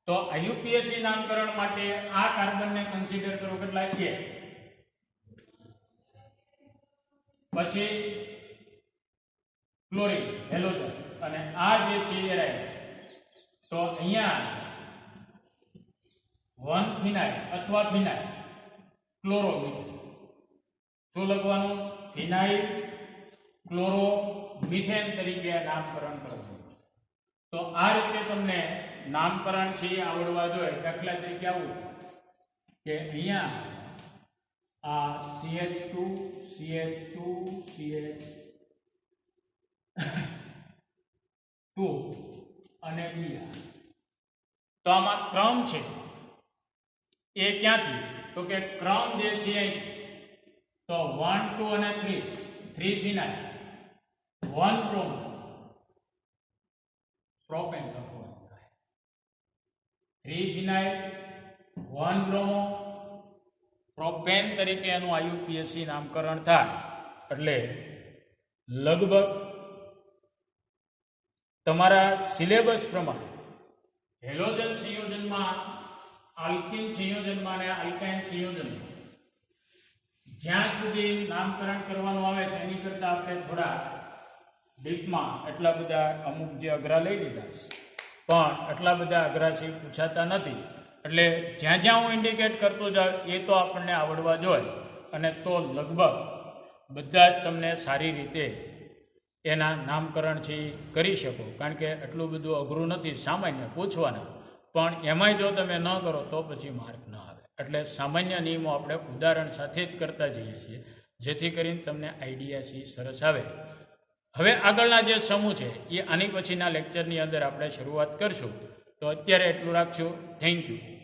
તો IUPAC નામકરણ માટે આ કાર્બનને કન્સિડર કરો કેટલા? 1. પછી ક્લોરીન હેલોજન અને આ જે છે એરાઇડ તો અહીંયા 1 ફિનાઇલ અથવા ફિનાઇલ ક્લોરોમિથેન. શું લખવાનું? ફિનાઇલ ક્લોરોમિથેન તરીકે નામકરણ કરવાનું. તો આ રીતે તમને નામકરણ છે આવડવા જોઈએ. દાખલા તરીકે આવું કે અહીંયા આ CH2 અને Br તો આમાં ક્રમ છે એ ક્યાંથી? તો કે ક્રમ જે છે તો 1, 2 અને 3 ફિનાઇલ 1 પ્રોપેન લખવાનું થાય. 3 ફિનાઇલ 1 બ્રોમો પ્રોપેન તરીકે એનું આયુપીએસસી નામકરણ થાય એટલે લગભગ તમારા સિલેબસ પ્રમાણે હેલોજન સંયોજનમાં આલ્કિન સંયોજનમાં અને આલ્કાઇન સંયોજનમાં જ્યાં સુધી નામકરણ કરવાનું આવે છે એની કરતાં આપણે થોડા ડીપમાં એટલા બધા અમુક જે અઘરા લઈ લીધા છે પણ એટલા બધા અઘરાથી પૂછાતા નથી એટલે જ્યાં જ્યાં હું ઇન્ડિકેટ કરતો જાઉં એ તો આપણને આવડવા જોઈએ અને તો લગભગ બધા જ તમને સારી રીતે એના નામકરણથી કરી શકો કારણ કે એટલું બધું અઘરું નથી સામાન્ય પૂછવાના પણ એમાંય જો તમે ન કરો તો પછી માર્ક ન આવે એટલે સામાન્ય નિયમો આપણે ઉદાહરણ સાથે જ કરતા જઈએ છીએ જેથી કરીને તમને આઈડિયાથી સરસ આવે. હવે આગળના જે સમૂહ છે એ આની પછીના લેક્ચરની અંદર આપણે શરૂઆત કરશું તો અત્યારે એટલું રાખશું. Thank you.